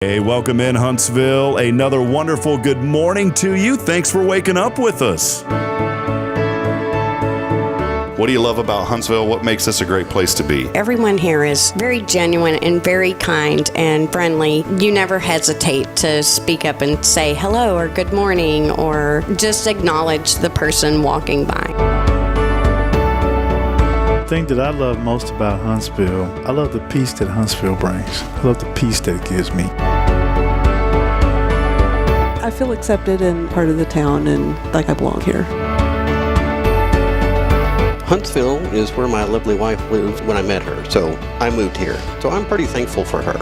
Hey, welcome in Huntsville. Another wonderful good morning to you. Thanks for waking up with us. What do you love about Huntsville? What makes this a great place to be? Everyone here is very genuine and very kind and friendly. You never hesitate to speak up and say hello or good morning or just acknowledge the person walking by. The thing that I love most about Huntsville, I love the peace that Huntsville brings. I love the peace that it gives me. I feel accepted and part of the town and like I belong here. Huntsville is where my lovely wife lived when I met her, so I moved here. So I'm pretty thankful for her.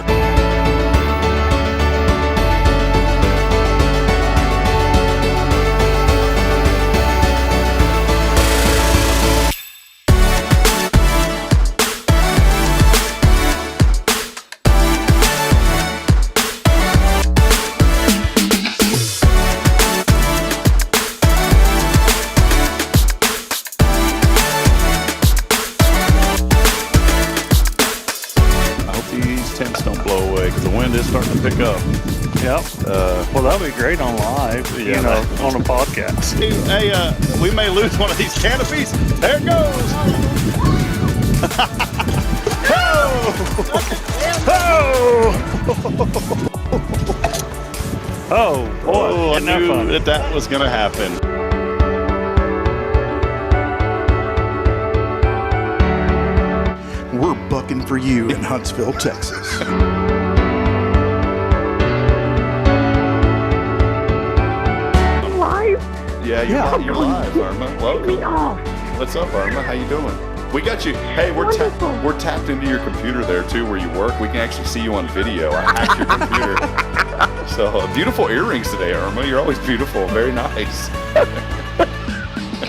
Starting to pick up. Yep. Well, that'll be great on live, on a podcast. Hey, we may lose one of these canopies. There it goes. Oh, boy. I knew that was going to happen. We're bucking for you in Huntsville, Texas. Yeah, you're live, Irma. Welcome. What's up, Irma? How you doing? We got you. Hey, we're tapped into your computer there too, where you work. We can actually see you on video. I hacked your computer. So beautiful earrings today, Irma. You're always beautiful. Very nice.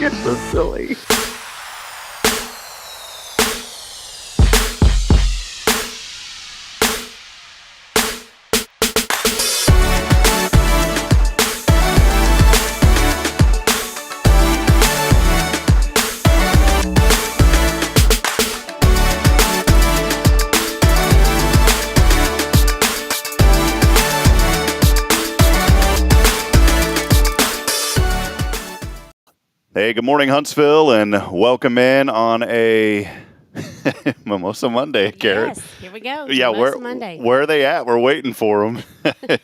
You're so silly. Hey, good morning, Huntsville, and welcome in on a Mimosa Monday, Karen. Yes, here we go. Yeah, Mimosa Monday. Where are they at? We're waiting for them.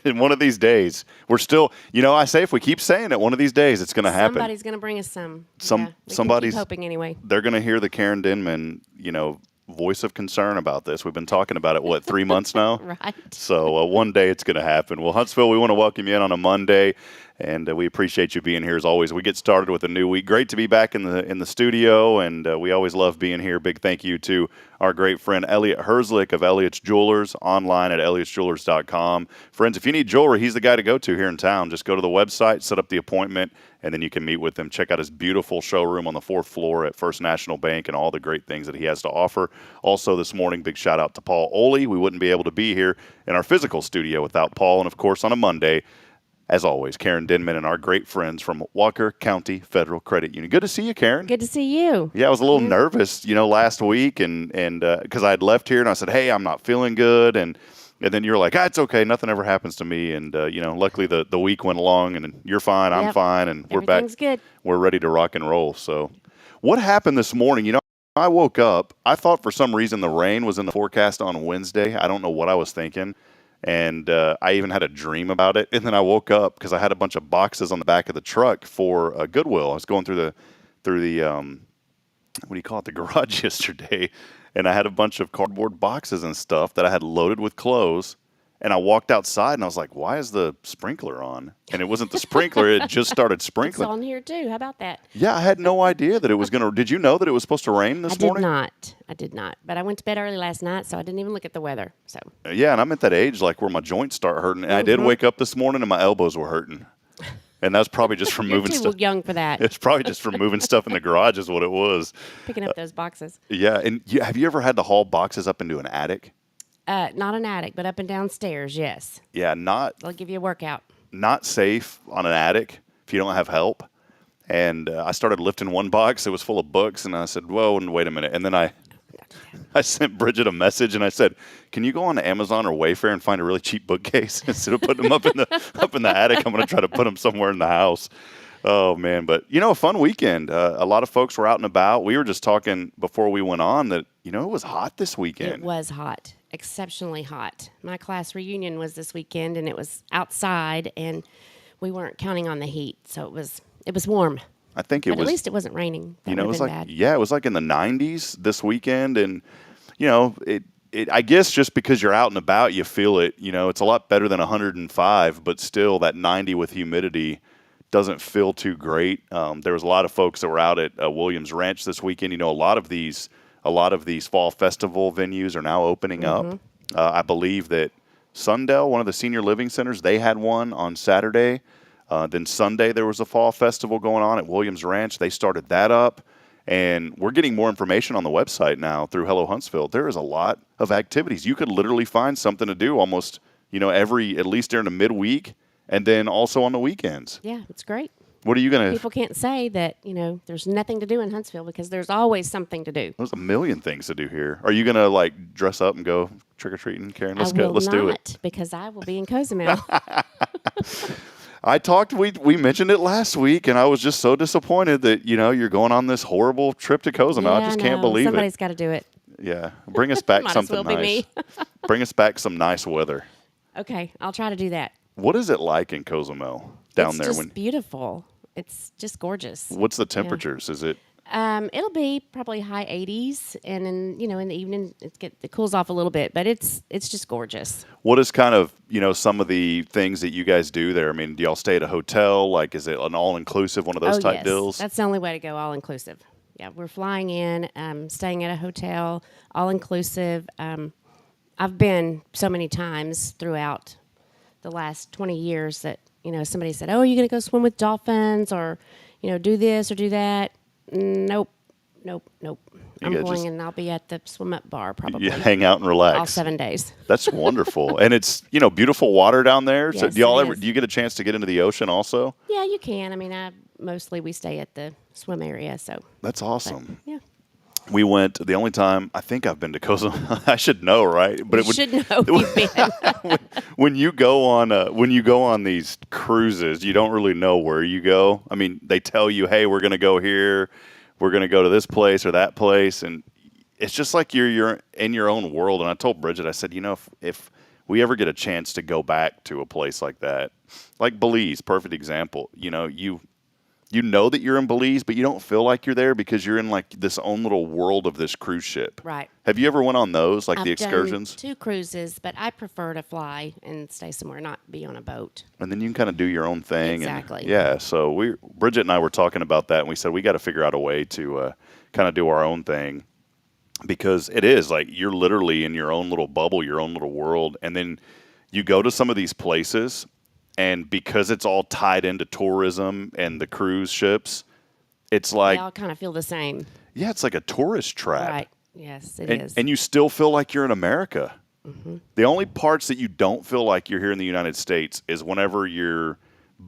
In one of these days, we're still. I say if we keep saying it, one of these days it's going to happen. Somebody's going to bring us some. Somebody's keep hoping anyway. They're going to hear the Karen Denman, voice of concern about this. We've been talking about it, 3 months now? Right. So one day it's going to happen. Well, Huntsville, we want to welcome you in on a Monday. And we appreciate you being here as always. We get started with a new week. Great to be back in the studio, and we always love being here. Big thank you to our great friend Elliot Herzlich of Elliot's Jewelers, online at elliotsjewelers.com. Friends, if you need jewelry, he's the guy to go to here in town. Just go to the website, set up the appointment, and then you can meet with him. Check out his beautiful showroom on the 4th floor at First National Bank and all the great things that he has to offer. Also this morning, big shout out to Paul Oley. We wouldn't be able to be here in our physical studio without Paul. And of course, on a Monday, as always, Karen Denman and our great friends from Walker County Federal Credit Union. Good to see you, Karen. Good to see you. Yeah, I was a little nervous, last week, and because I had left here and I said, hey, I'm not feeling good, and then you're like, it's okay, nothing ever happens to me, and luckily the week went along, and you're fine, I'm fine, and we're back. Everything's good. We're ready to rock and roll. So, what happened this morning? I woke up. I thought for some reason the rain was in the forecast on Wednesday. I don't know what I was thinking. And I even had a dream about it. And then I woke up because I had a bunch of boxes on the back of the truck for Goodwill. I was going through the what do you call it, the garage yesterday. And I had a bunch of cardboard boxes and stuff that I had loaded with clothes. And I walked outside and I was like, why is the sprinkler on? And it wasn't the sprinkler. It just started sprinkling. It's on here too. How about that? Yeah, I had no idea that it was going to. Did you know that it was supposed to rain this morning? I did not. But I went to bed early last night, so I didn't even look at the weather. So. Yeah, and I'm at that age where my joints start hurting. And I did wake up this morning and my elbows were hurting. And that's probably just from moving stuff. You're too young for that. It's probably just from moving stuff in the garage is what it was. Picking up those boxes. Yeah, and have you ever had to haul boxes up into an attic? Not an attic, but up and down stairs, yes. Yeah, They'll give you a workout. Not safe on an attic if you don't have help. And I started lifting one box. It was full of books, and I said, whoa, and wait a minute. And then I I sent Bridget a message and I said, "Can you go on to Amazon or Wayfair and find a really cheap bookcase instead of putting them up in the attic? I'm going to try to put them somewhere in the house." Oh man, but a fun weekend. A lot of folks were out and about. We were just talking before we went on that it was hot this weekend. It was hot, exceptionally hot. My class reunion was this weekend, and it was outside, and we weren't counting on the heat, so it was warm. I think But at least it wasn't raining. That it would was have like been bad. it was like in the 90s this weekend, and it. I guess just because you're out and about, you feel it. It's a lot better than 105, but still that 90 with humidity doesn't feel too great. There was a lot of folks that were out at Williams Ranch this weekend. A lot of these fall festival venues are now opening up. I believe that Sundell, one of the senior living centers, they had one on Saturday. Then Sunday there was a fall festival going on at Williams Ranch. They started that up. And we're getting more information on the website now through Hello Huntsville. There is a lot of activities. You could literally find something to do almost, at least during the midweek and then also on the weekends. Yeah, it's great. What are you going to... People can't say that, there's nothing to do in Huntsville because there's always something to do. There's a million things to do here. Are you going to, dress up and go trick-or-treating, Karen? Let's go. Let's do it. Because I will be in Cozumel. We mentioned it last week, and I was just so disappointed that, you're going on this horrible trip to Cozumel. I just can't believe Somebody's got to do it. Yeah. Bring us back Might something as well nice. be me. Bring us back some nice weather. Okay, I'll try to do that. What is it like in Cozumel down there? It's just beautiful. It's just gorgeous. What's the temperatures? Is it? It'll be probably high 80s, and in the evening it cools off a little bit, but it's just gorgeous. What is kind of some of the things that you guys do there? I mean, do y'all stay at a hotel? Is it an all-inclusive one of those type yes. deals? That's the only way to go, all-inclusive. Yeah, we're flying in, staying at a hotel, all-inclusive. I've been so many times throughout the last 20 years that somebody said, "Oh, are you going to go swim with dolphins or do this or do that?" Nope. I'm going and I'll be at the swim-up bar probably. You hang out and relax. All 7 days. That's wonderful. And it's, beautiful water down there. So Yes, do you get a chance to get into the ocean also? Yeah, you can. I mean, mostly we stay at the swim area, so. That's awesome. Yeah. We went the only time I think I've been to Cozumel. I should know, right? But you should know you've been. when you go on these cruises, you don't really know where you go. I mean, they tell you, "Hey, we're going to go here. We're going to go to this place or that place," and it's just like you're in your own world. And I told Bridget, I said, if we ever get a chance to go back to a place like that, like Belize, perfect example. You know that you're in Belize, but you don't feel like you're there because you're in this own little world of this cruise ship. Right. Have you ever went on those, the I've excursions? done 2 cruises, but I prefer to fly and stay somewhere, not be on a boat. And then you can kind of do your own thing. Exactly. And, yeah. So Bridget and I were talking about that, and we said we got to figure out a way to kind of do our own thing because it is you're literally in your own little bubble, your own little world, and then you go to some of these places. And because it's all tied into tourism and the cruise ships, it's They all kind of feel the same. Yeah, it's like a tourist trap. Right. Yes, it is. And you still feel like you're in America. Mm-hmm. The only parts that you don't feel like you're here in the United States is whenever you're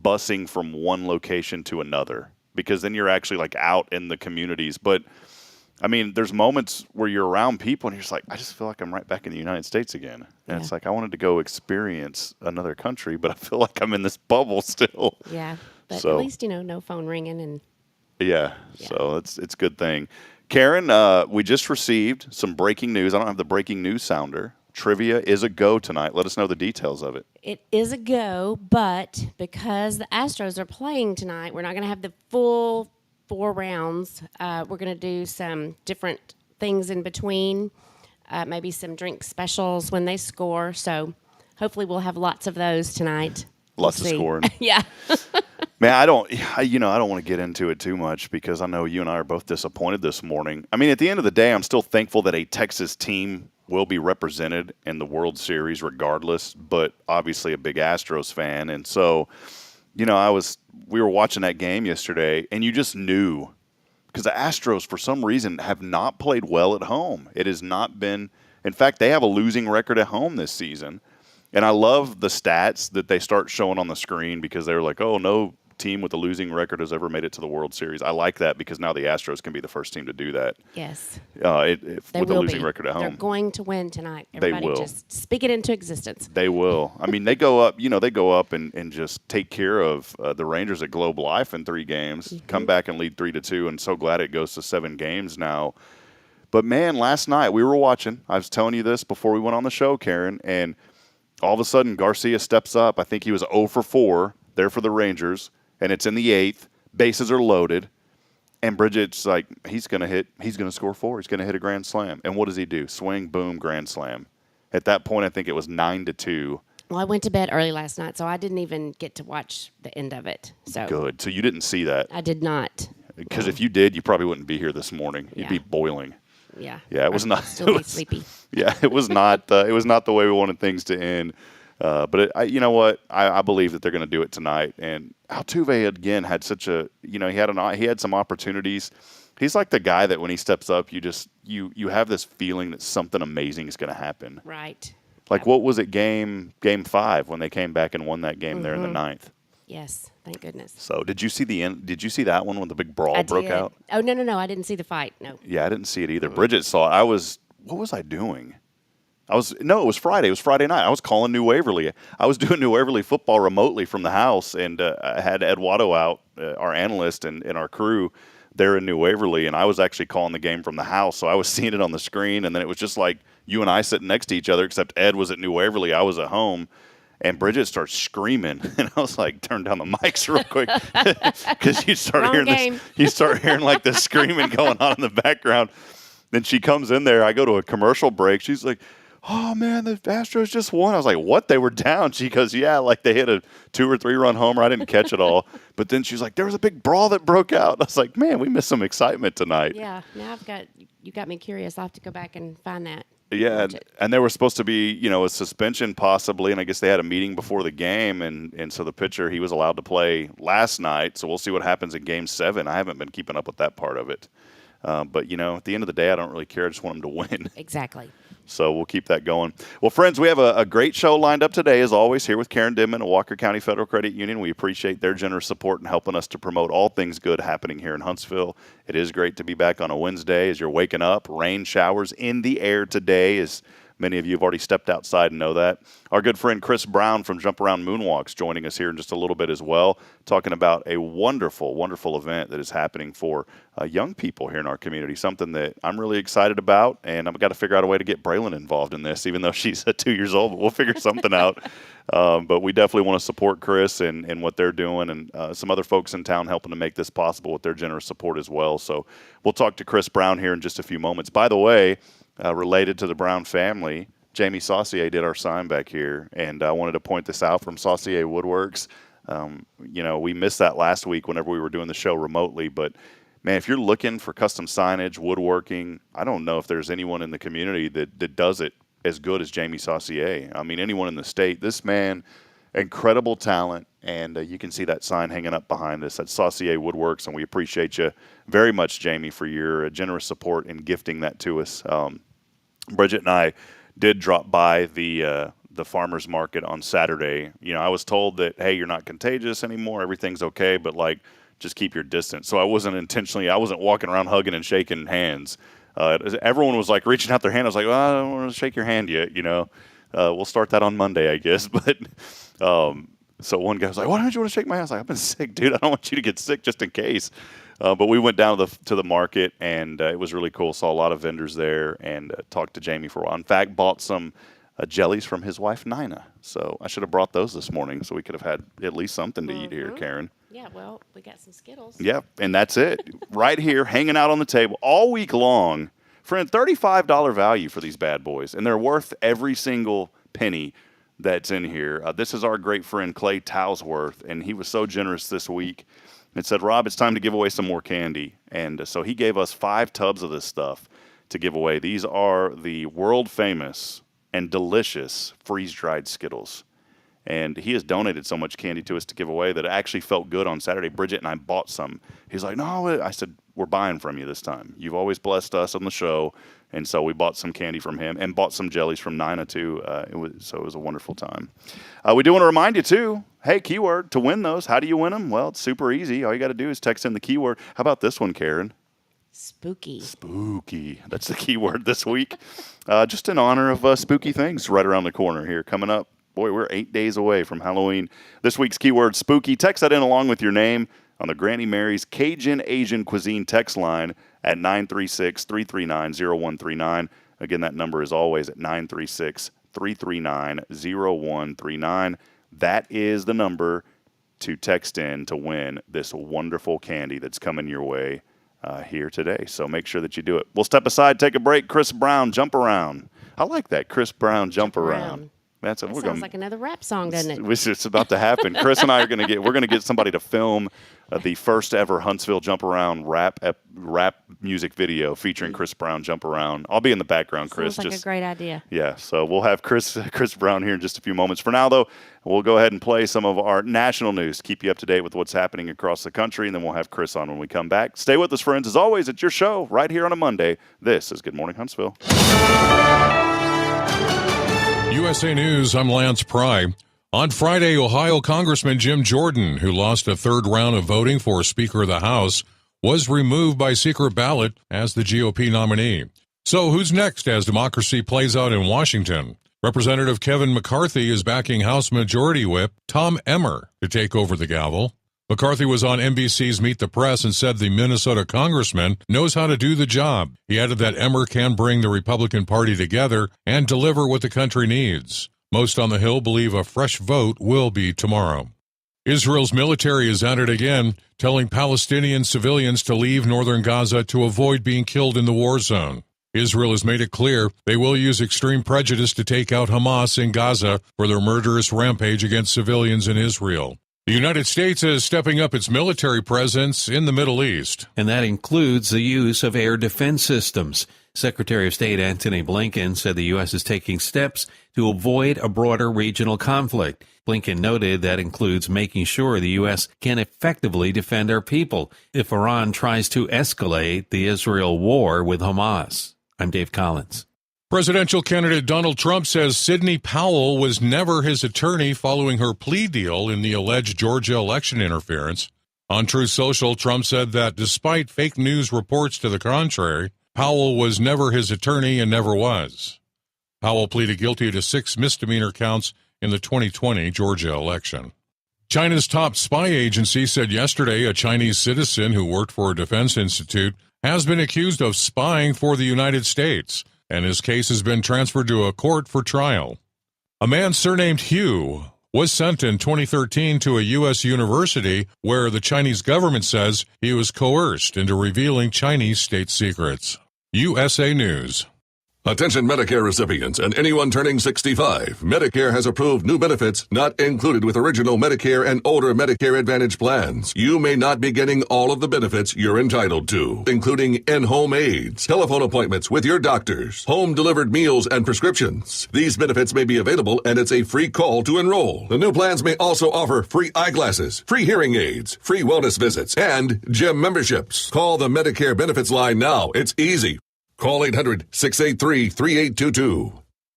busing from one location to another, because then you're actually out in the communities. But I mean, there's moments where you're around people and you're just like, I just feel like I'm right back in the United States again. And it's like, I wanted to go experience another country, but I feel like I'm in this bubble still. Yeah. But So- at least, no phone ringing and Yeah. So it's a good thing. Karen, we just received some breaking news. I don't have the breaking news sounder. Trivia is a go tonight. Let us know the details of it. it is a go, but because the Astros are playing tonight, we're not going to have the full 4 rounds. We're going to do some different things in between, maybe some drink specials when they score. So hopefully we'll have lots of those tonight. Lots We'll of see. scoring. Yeah. Man, I don't want to get into it too much because I know you and I are both disappointed this morning. I mean, at the end of the day, I'm still thankful that a Texas team will be represented in the World Series regardless, but obviously a big Astros fan. And so, we were watching that game yesterday, and you just knew because the Astros, for some reason, have not played well at home. It has not been – in fact, they have a losing record at home this season. And I love the stats that they start showing on the screen because they're like, oh, no team with a losing record has ever made it to the World Series. I like that because now the Astros can be the first team to do that. Yes. With a losing record at home. They're going to win tonight. Everybody will. just speak it into existence. They will. I mean, they go up, and just take care of the Rangers at Globe Life in 3 games, come back and lead 3-2, and so glad it goes to 7 games now. But, man, last night we were watching. I was telling you this before we went on the show, Karen, and all of a sudden Garcia steps up. I think he was 0 for 4 there for the Rangers, and it's in the 8th. Bases are loaded. And Bridget's like, he's going to score 4. He's going to hit a grand slam. And what does he do? Swing, boom, grand slam. At that point, I think it was 9-2. Well, I went to bed early last night, so I didn't even get to watch the end of it. So good. So you didn't see that? I did not. Because if you did, you probably wouldn't be here this morning. You'd be boiling. Yeah. Yeah, it was not. Still be sleepy. Yeah, it was not. It was not the way we wanted things to end. But you know what? I believe that they're going to do it tonight. And Altuve again had such a. He had some opportunities. He's like the guy that when he steps up, you have this feeling that something amazing is going to happen. Right. Like what was it? Game 5 when they came back and won that game there in the 9th. Yes, thank goodness. So did you see the end? Did you see that one when the big brawl broke out? Oh no! I didn't see the fight. No. Yeah, I didn't see it either. Bridget saw it. What was I doing? It was Friday. It was Friday night. I was calling New Waverly. I was doing New Waverly football remotely from the house, and I had Eduardo out, our analyst, and our crew there in New Waverly, and I was actually calling the game from the house. So I was seeing it on the screen, and then it was just like you and I sitting next to each other, except Ed was at New Waverly. I was at home. And Bridget starts screaming, and I was like, "Turn down the mics real quick," because you start hearing like this screaming going on in the background. Then she comes in there. I go to a commercial break. She's like, "Oh man, the Astros just won." I was like, "What? They were down?" She goes, "Yeah, like they hit a 2 or 3 run homer. I didn't catch it all." But then she's like, "There was a big brawl that broke out." I was like, "Man, we missed some excitement tonight." Yeah. Now you got me curious. I'll have to go back and find that. Yeah, and there was supposed to be, a suspension possibly, and I guess they had a meeting before the game, and so the pitcher, he was allowed to play last night, so we'll see what happens in Game 7. I haven't been keeping up with that part of it. But, at the end of the day, I don't really care. I just want them to win. Exactly. So we'll keep that going. Well, friends, we have a great show lined up today, as always, here with Karen Denman of Walker County Federal Credit Union. We appreciate their generous support in helping us to promote all things good happening here in Huntsville. It is great to be back on a Wednesday as you're waking up. Rain showers in the air today, as many of you have already stepped outside and know that. Our good friend Chris Brown from Jump Around Moonwalks joining us here in just a little bit as well, talking about a wonderful, wonderful event that is happening for young people here in our community, something that I'm really excited about, and I've got to figure out a way to get Braylon involved in this, even though she's 2 years old, but we'll figure something out. But we definitely want to support Chris and what they're doing, and some other folks in town helping to make this possible with their generous support as well. So we'll talk to Chris Brown here in just a few moments. By the way, related to the Brown family, Jamie Saucier did our sign back here, and I wanted to point this out from Saucier Woodworks. We missed that last week whenever we were doing the show remotely, but man, if you're looking for custom signage, woodworking, I don't know if there's anyone in the community that does it as good as Jamie Saucier. I mean, anyone in the state. This man, incredible talent, and you can see that sign hanging up behind us. That's Saucier Woodworks, and we appreciate you very much, Jamie, for your generous support in gifting that to us. Bridget and I did drop by the farmer's market on Saturday. I was told that, hey, you're not contagious anymore. Everything's okay, but, just keep your distance. So I wasn't walking around hugging and shaking hands. Everyone was, reaching out their hand. I was like, well, I don't want to shake your hand yet, We'll start that on Monday, I guess. But so one guy was like, why don't you want to shake my hand? I was like, I've been sick, dude. I don't want you to get sick just in case. But we went down to the market, and it was really cool. Saw a lot of vendors there and talked to Jamie for a while. In fact, bought some jellies from his wife, Nina. So I should have brought those this morning so we could have had at least something to eat here, Karen. Yeah, well, we got some Skittles. Yeah, and that's it. Right here, hanging out on the table all week long. Friend, $35 value for these bad boys, and they're worth every single penny that's in here. This is our great friend Clay Towsworth, and he was so generous this week and said, Rob, it's time to give away some more candy. And so he gave us 5 tubs of this stuff to give away. These are the world-famous and delicious freeze-dried Skittles. And he has donated so much candy to us to give away that it actually felt good on Saturday. Bridget and I bought some. He's like, no. I said, we're buying from you this time. You've always blessed us on the show. And so we bought some candy from him and bought some jellies from Nina, too. It was a wonderful time. We do want to remind you, too, Hey, keyword to win those. How do you win them? Well, it's super easy. All you got to do is text in the keyword. How about this one, Karen? Spooky. Spooky. That's the keyword this week. Just in honor of spooky things right around the corner here. Coming up, boy, we're 8 days away from Halloween. This week's keyword, spooky. Text that in along with your name on the Granny Mary's Cajun Asian Cuisine text line at 936-339-0139. Again, that number is always at 936-339-0139. That is the number to text in to win this wonderful candy that's coming your way here today. So make sure that you do it. We'll step aside, take a break. Chris Brown, Jump Around. I like that. Chris Brown, Jump Around. That sounds like another rap song, doesn't it? It's about to happen. Chris and I are we're going to get somebody to film the first ever Huntsville Jump Around rap music video featuring Chris Brown, Jump Around. I'll be in the background, Chris. Sounds like a great idea. Yeah, so we'll have Chris Brown here in just a few moments. For now, though, we'll go ahead and play some of our national news, keep you up to date with what's happening across the country, and then we'll have Chris on when we come back. Stay with us, friends. As always, it's your show right here on a Monday. This is Good Morning Huntsville. USA News, I'm Lance Pry. On Friday, Ohio Congressman Jim Jordan, who lost a third round of voting for Speaker of the House, was removed by secret ballot as the GOP nominee. So who's next as democracy plays out in Washington? Representative Kevin McCarthy is backing House Majority Whip Tom Emmer to take over the gavel. McCarthy was on NBC's Meet the Press and said the Minnesota congressman knows how to do the job. He added that Emmer can bring the Republican Party together and deliver what the country needs. Most on the Hill believe a fresh vote will be tomorrow. Israel's military is at it again, telling Palestinian civilians to leave northern Gaza to avoid being killed in the war zone. Israel has made it clear they will use extreme prejudice to take out Hamas in Gaza for their murderous rampage against civilians in Israel. The United States is stepping up its military presence in the Middle East. And that includes the use of air defense systems. Secretary of State Antony Blinken said the U.S. is taking steps to avoid a broader regional conflict. Blinken noted that includes making sure the U.S. can effectively defend our people if Iran tries to escalate the Israel war with Hamas. I'm Dave Collins. Presidential candidate Donald Trump says Sidney Powell was never his attorney following her plea deal in the alleged Georgia election interference. On Truth Social, Trump said that despite fake news reports to the contrary, Powell was never his attorney and never was. Powell pleaded guilty to 6 misdemeanor counts in the 2020 Georgia election. China's top spy agency said yesterday a Chinese citizen who worked for a defense institute has been accused of spying for the United States, and his case has been transferred to a court for trial. A man surnamed Hugh was sent in 2013 to a U.S. university where the Chinese government says he was coerced into revealing Chinese state secrets. USA News. Attention Medicare recipients and anyone turning 65. Medicare has approved new benefits not included with original Medicare and older Medicare Advantage plans. You may not be getting all of the benefits you're entitled to, including in-home aids, telephone appointments with your doctors, home-delivered meals and prescriptions. These benefits may be available and it's a free call to enroll. The new plans may also offer free eyeglasses, free hearing aids, free wellness visits, and gym memberships. Call the Medicare benefits line now. It's easy. Call 800-683-3822.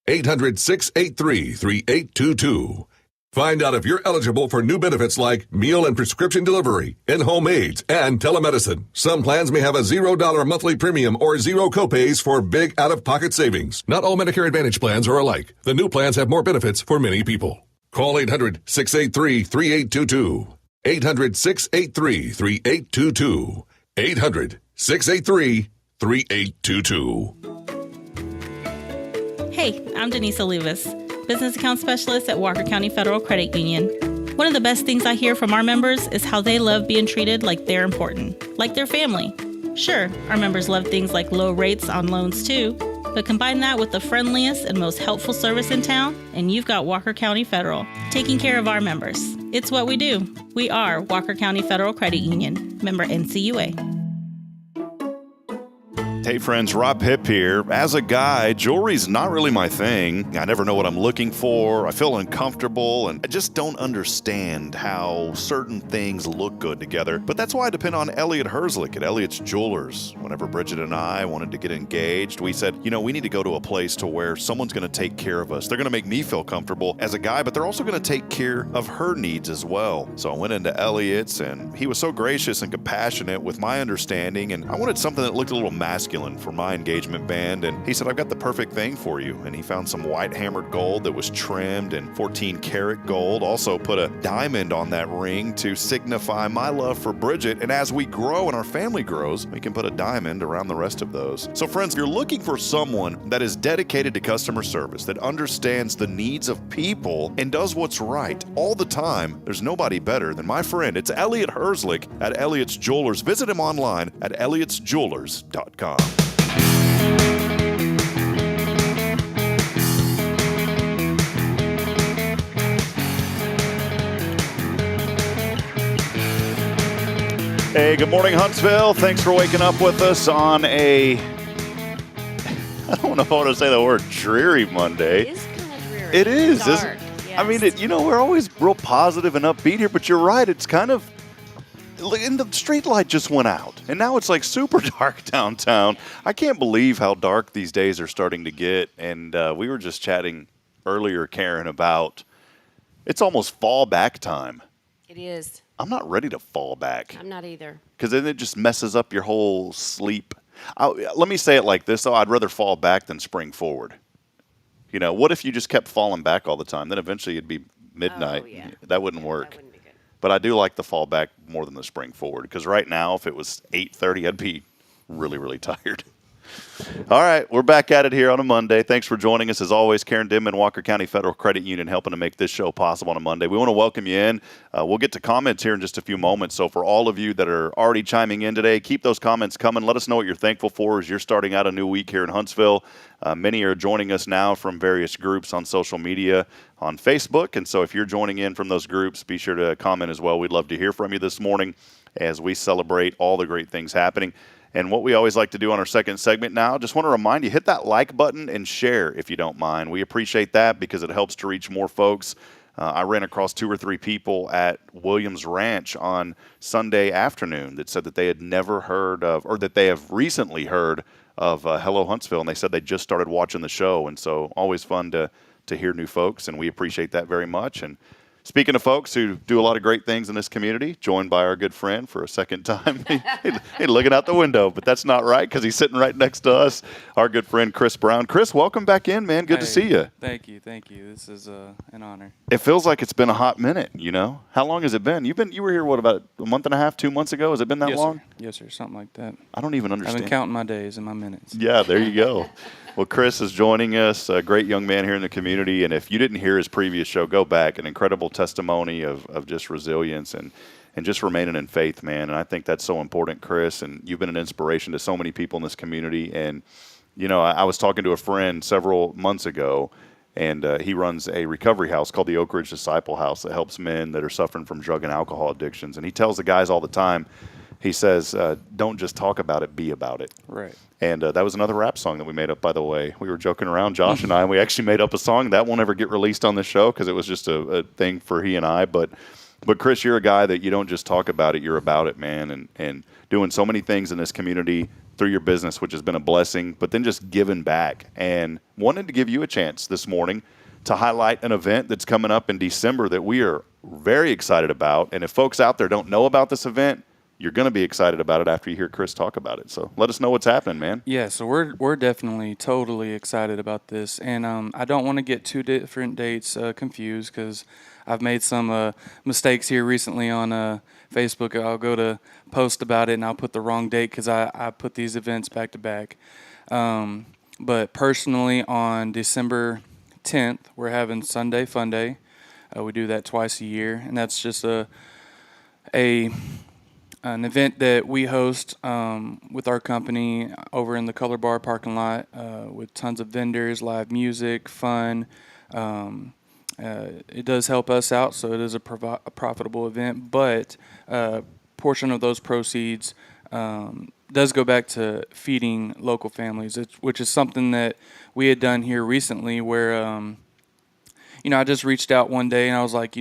800-683-3822. Find out if you're eligible for new benefits like meal and prescription delivery, in-home aids, and telemedicine. Some plans may have a $0 monthly premium or zero copays for big out-of-pocket savings. Not all Medicare Advantage plans are alike. The new plans have more benefits for many people. Call 800-683-3822. 800-683-3822. 800-683-3822. 3822. Hey, I'm Denise Olivas, Business Account Specialist at Walker County Federal Credit Union. One of the best things I hear from our members is how they love being treated like they're important, like their family. Sure, our members love things like low rates on loans too, but combine that with the friendliest and most helpful service in town, and you've got Walker County Federal, taking care of our members. It's what we do. We are Walker County Federal Credit Union, member NCUA. Hey friends, Rob Hip here. As a guy, jewelry's not really my thing. I never know what I'm looking for. I feel uncomfortable, and I just don't understand how certain things look good together. But that's why I depend on Elliot Herzlick at Elliot's Jewelers. Whenever Bridget and I wanted to get engaged, we said, we need to go to a place to where someone's going to take care of us. They're going to make me feel comfortable as a guy, but they're also going to take care of her needs as well. So I went into Elliot's, and he was so gracious and compassionate with my understanding, and I wanted something that looked a little masculine for my engagement band, and he said, I've got the perfect thing for you. And he found some white hammered gold that was trimmed in 14 karat gold, also put a diamond on that ring to signify my love for Bridget, and as we grow and our family grows, we can put a diamond around the rest of those. So friends, if you're looking for someone that is dedicated to customer service, that understands the needs of people and does what's right all the time, there's nobody better than my friend. It's Elliot Herzlick at Elliot's Jewelers. Visit him online at elliotsjewelers.com. Hey, good morning, Huntsville. Thanks for waking up with us on I don't know how to say the word, dreary Monday. It is kind of dreary. It is. Dark, I mean, we're always real positive and upbeat here, but you're right. It's kind of, and the street light just went out, and now it's like super dark downtown. I can't believe how dark these days are starting to get, and we were just chatting earlier, Karen, about it's almost fall back time. It is. I'm not ready to fall back. I'm not either. Because then it just messes up your whole sleep. Let me say it like this, though. I'd rather fall back than spring forward. What if you just kept falling back all the time? Then eventually it'd be midnight. Oh, yeah. That wouldn't work. That wouldn't be good. But I do like the fall back more than the spring forward. Because right now, if it was 8:30, I'd be really, really tired. All right, we're back at it here on a Monday. Thanks for joining us. As always, Karen Denman, Walker County Federal Credit Union, helping to make this show possible on a Monday. We want to welcome you in. We'll get to comments here in just a few moments. So for all of you that are already chiming in today, keep those comments coming. Let us know what you're thankful for as you're starting out a new week here in Huntsville. Many are joining us now from various groups on social media, on Facebook. And so if you're joining in from those groups, be sure to comment as well. We'd love to hear from you this morning as we celebrate all the great things happening. And what we always like to do on our second segment now, just want to remind you, hit that like button and share if you don't mind. We appreciate that because it helps to reach more folks. I ran across 2 or 3 people at Williams Ranch on Sunday afternoon that said that they had never heard of, or that they have recently heard of Hello Huntsville, and they said they just started watching the show. And so always fun to hear new folks, and we appreciate that very much. And speaking of folks who do a lot of great things in this community, joined by our good friend for a second time. He's looking out the window, but that's not right because he's sitting right next to us, our good friend Chris Brown. Chris, welcome back in, man. Good to see you. Thank you. This is an honor. It feels like it's been a hot minute, How long has it been? You were here, about a month and a half, 2 months ago? Has it been that long? Sir. Yes, sir. Something like that. I don't even understand. I've been counting my days and my minutes. Yeah, there you go. Well, Chris is joining us, a great young man here in the community. And if you didn't hear his previous show, go back. An incredible testimony of just resilience and just remaining in faith, man. And I think that's so important, Chris. And you've been an inspiration to so many people in this community. And, I was talking to a friend several months ago, and he runs a recovery house called the Oak Ridge Disciple House that helps men that are suffering from drug and alcohol addictions. And he tells the guys all the time, he says, don't just talk about it, be about it. Right. And that was another rap song that we made up, by the way. We were joking around, Josh and I, and we actually made up a song. That won't ever get released on this show because it was just a thing for he and I. But Chris, you're a guy that you don't just talk about it, you're about it, man, and doing so many things in this community through your business, which has been a blessing, but then just giving back. And wanted to give you a chance this morning to highlight an event that's coming up in December that we are very excited about. And if folks out there don't know about this event, you're going to be excited about it after you hear Chris talk about it. So let us know what's happening, man. Yeah, so we're definitely totally excited about this. And I don't want to get 2 different dates confused because I've made some mistakes here recently on Facebook. I'll go to post about it and I'll put the wrong date because I put these events back to back. But personally, on December 10th, we're having Sunday Fun Day. We do that twice a year, and that's just an event that we host with our company over in the Color Bar parking lot with tons of vendors, live music, fun. It does help us out, so it is a profitable event, but a portion of those proceeds does go back to feeding local families, which is something that we had done here recently where, I just reached out one day and I was like,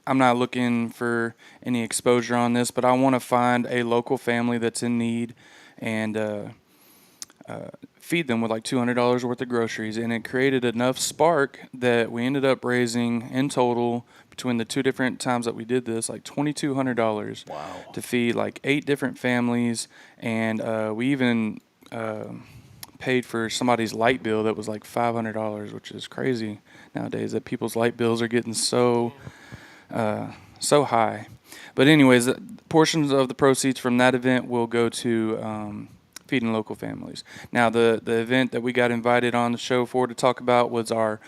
I'm not looking for any exposure on this, but I want to find a local family that's in need and feed them with like $200 worth of groceries. And it created enough spark that we ended up raising in total between the 2 different times that we did this, like $2,200 to feed like 8 different families. And we even paid for somebody's light bill that was like $500, which is crazy nowadays that people's light bills are getting so high. But anyways, portions of the proceeds from that event will go to feeding local families. Now, the event that we got invited on the show for to talk about was our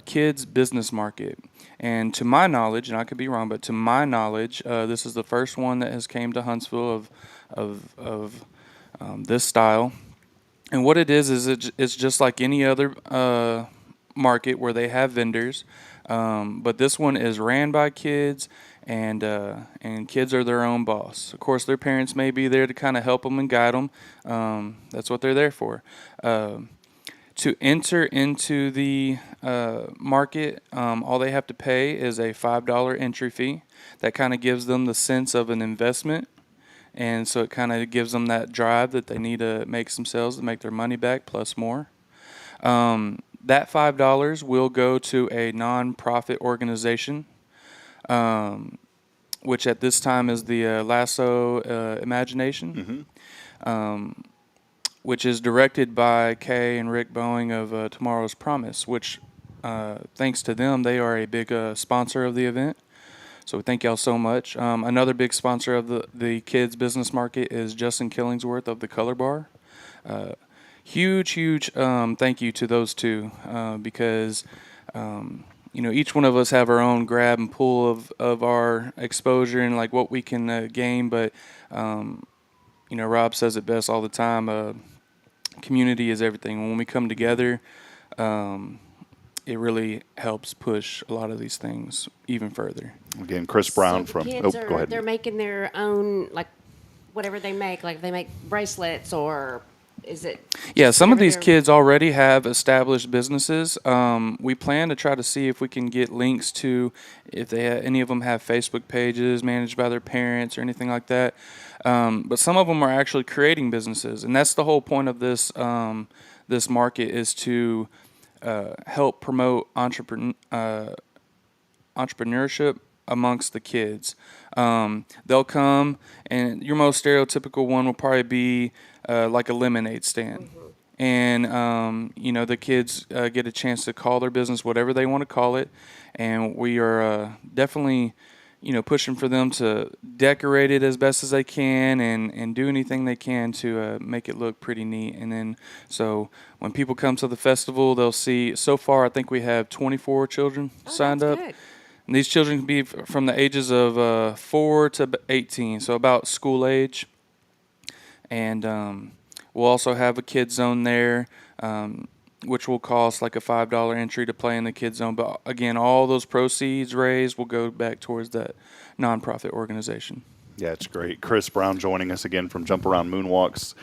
kids business market. And to my knowledge, and I could be wrong, but to my knowledge, this is the first one that has came to Huntsville of this style. And what it is it's just like any other market where they have vendors, but this one is ran by kids, and kids are their own boss. Of course, their parents may be there to kind of help them and guide them. That's what they're there for. To enter into the market, all they have to pay is a $5 entry fee. That kind of gives them the sense of an investment. And so it kind of gives them that drive that they need to make some sales to make their money back plus more. That $5 will go to a nonprofit organization, which at this time is the Lasso Imagination, which is directed by Kay and Rick Boeing of Tomorrow's Promise, which thanks to them, they are a big sponsor of the event. So we thank y'all so much. Another big sponsor of the kids business market is Justin Killingsworth of the Color Bar. Huge thank you to those two because each one of us have our own grab and pull of our exposure and like what we can gain. But Rob says it best all the time. Community is everything. When we come together, it really helps push a lot of these things even further. Again, Chris Brown So from. kids Go ahead. They're making their own, like whatever they make. Like they make bracelets, or is it? Yeah, some of whatever these they're- kids already have established businesses. We plan to try to see if we can get links to if they any of them have Facebook pages managed by their parents or anything like that. But some of them are actually creating businesses, and that's the whole point of this this market is to help promote entrepreneurship amongst the kids. They'll come, and your most stereotypical one will probably be like a lemonade stand. And, the kids get a chance to call their business whatever they want to call it. And we are definitely, pushing for them to decorate it as best as they can and do anything they can to make it look pretty neat. And then, so when people come to the festival, they'll see, so far I think we have 24 children signed up. Good. And these children can be from the ages of 4 to 18, so about school age. And we'll also have a kids zone there, which will cost like a $5 entry to play in the kids zone. But again, all those proceeds raised will go back towards that nonprofit organization. Yeah, it's great. Chris Brown joining us again from Jump Around Moonwalks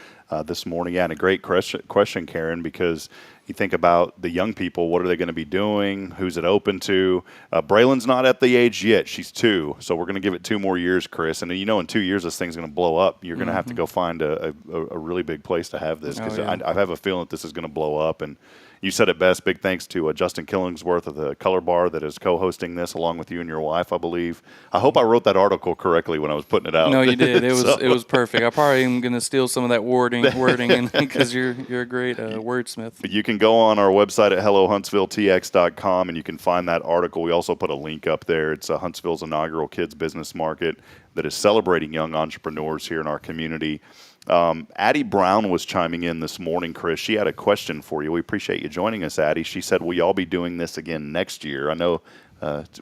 this morning. Yeah, and a great question, Karen, because you think about the young people, what are they going to be doing? Who's it open to? Braylon's not at the age yet. She's 2, so we're going to give it 2 more years, Chris. And in 2 years, this thing's going to blow up. You're going to have to go find a really big place to have this because I have a feeling that this is going to blow up. And you said it best. Big thanks to Justin Killingsworth of the Color Bar that is co-hosting this along with you and your wife, I believe. I hope I wrote that article correctly when I was putting it out. No, you did. It was perfect. I probably am going to steal some of that wording because you're a great wordsmith. You can go on our website at hellohuntsvilletx.com and you can find that article. We also put a link up there. It's Huntsville's inaugural kids business market that is celebrating young entrepreneurs here in our community. Addie Brown was chiming in this morning, Chris. She had a question for you. We appreciate you joining us, Addie. She said, will y'all be doing this again next year? I know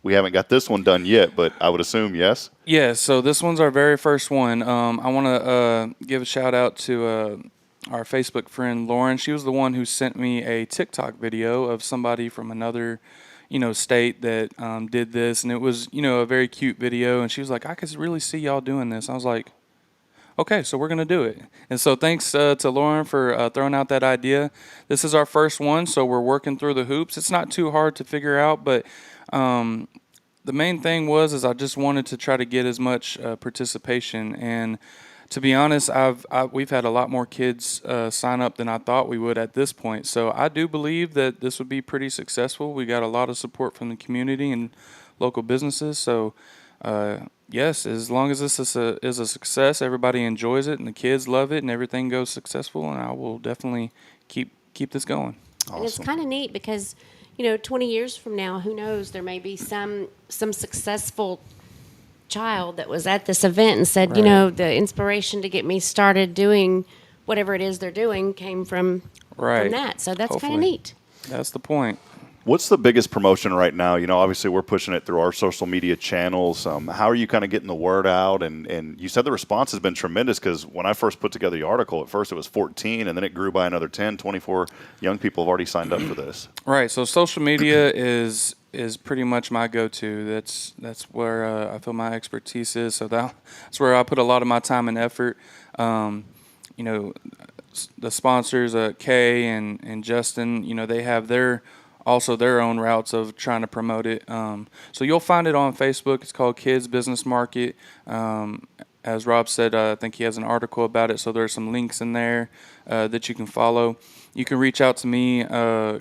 we haven't got this one done yet, but I would assume yes? Yeah, so this one's our very first one. I want to give a shout out to our Facebook friend, Lauren. She was the one who sent me a TikTok video of somebody from another state that did this. And it was, a very cute video. And she was like, I could really see y'all doing this. I was like, okay, so we're going to do it. And so thanks to Lauren for throwing out that idea. This is our first one, so we're working through the hoops. It's not too hard to figure out, but the main thing is I just wanted to try to get as much participation. And to be honest, we've had a lot more kids sign up than I thought we would at this point. So I do believe that this would be pretty successful. We got a lot of support from the community and local businesses. So yes, as long as this is a success, everybody enjoys it, and the kids love it, and everything goes successful, and I will definitely keep this going. Awesome. And it's kind of neat because, 20 years from now, who knows, there may be some successful child that was at this event and said, Right. the inspiration to get me started doing whatever it is they're doing came from that. So that's kind of neat. That's the point. What's the biggest promotion right now? Obviously we're pushing it through our social media channels. How are you kind of getting the word out? And you said the response has been tremendous, because when I first put together the article, at first it was 14, and then it grew by another 10. 24 young people have already signed up for this. Right. So social media is pretty much my go-to. That's where I feel my expertise is. So that's where I put a lot of my time and effort. The sponsors, Kay and Justin, they have their own routes of trying to promote it. So you'll find it on Facebook. It's called Kids Business Market. As Rob said, I think he has an article about it, so there's some links in there that you can follow. You can reach out to me,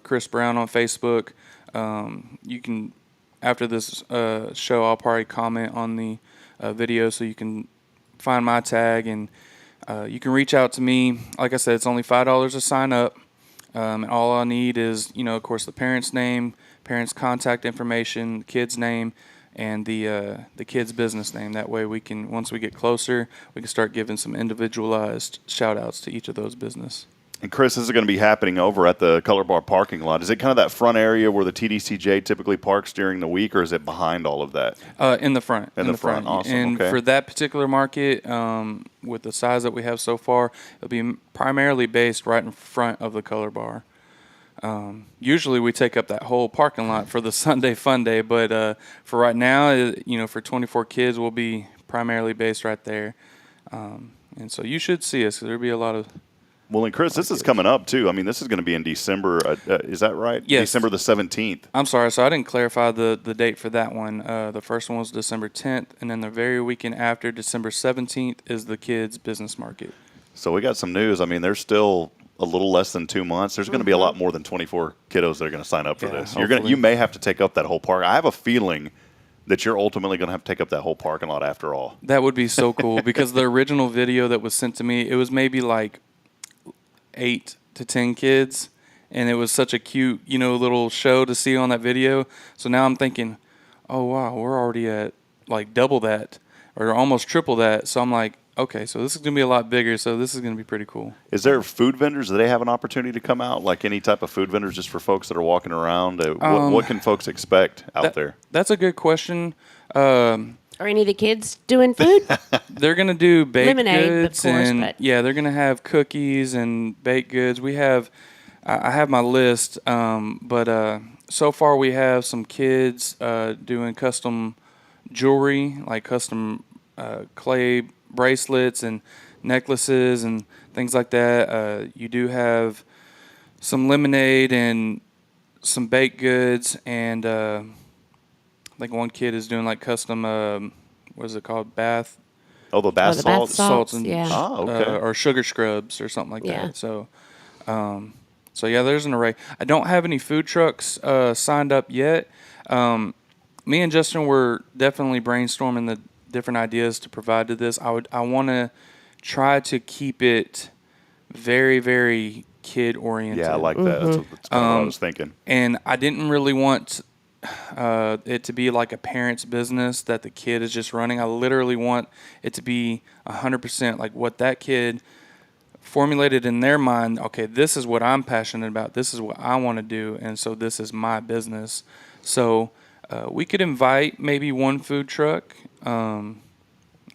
Chris Brown, on Facebook. You can, after this show, I'll probably comment on the video so you can find my tag, and you can reach out to me. Like I said, it's only $5 to sign up. And all I need is, of course, the parent's name, parent's contact information, the kid's name, and the kid's business name. That way we can, once we get closer, we can start giving some individualized shout-outs to each of those business. And Chris, this is going to be happening over at the Color Bar parking lot. Is it kind of that front area where the TDCJ typically parks during the week, or is it behind all of that? In the front. In the front. Awesome. And okay. for that particular market, with the size that we have so far, it'll be primarily based right in front of the Color Bar. Usually we take up that whole parking lot for the Sunday Fun Day, but for right now, for 24 kids, we'll be primarily based right there. And so you should see us, because there'll be a lot of... Well, and Chris, this is coming up, too. I mean, this is going to be in December. Is that right? Yes. December the 17th. I'm sorry, so I didn't clarify the date for that one. The first one was December 10th, and then the very weekend after, December 17th, is the Kids Business Market. So we got some news. I mean, there's still a little less than 2 months. There's going to be a lot more than 24 kiddos that are going to sign up for this. You may have to take up that whole park. I have a feeling that you're ultimately going to have to take up that whole parking lot after all. That would be so cool, because the original video that was sent to me, it was maybe like 8 to 10 kids, and it was such a cute, little show to see on that video. So now I'm thinking, oh wow, we're already at like double that or almost triple that. So I'm like, okay, so this is going to be a lot bigger, so this is going to be pretty cool. Is there food vendors? Do they have an opportunity to come out, like any type of food vendors, just for folks that are walking around? What can folks expect out there? That's a good question. Are any of the kids doing food? They're going to do baked Lemonade, goods, of course, and but... yeah, they're going to have cookies and baked goods. We have, I have my list, but so far we have some kids doing custom jewelry, like custom clay bracelets and necklaces and things like that. You do have some lemonade and some baked goods, and I think one kid is doing like custom, what is it called, bath? Oh, the bath salts? Salts and yeah. or sugar scrubs or something like Yeah. that. So, so yeah, there's an array. I don't have any food trucks signed up yet. Me and Justin were definitely brainstorming the different ideas to provide to this. I want to try to keep it very, very kid oriented. Yeah, I like that. That's kind of what I was thinking. And I didn't really want it to be like a parent's business that the kid is just running. I literally want it to be 100% like what that kid formulated in their mind. Okay, this is what I'm passionate about. This is what I want to do, and so this is my business. So we could invite maybe one food truck.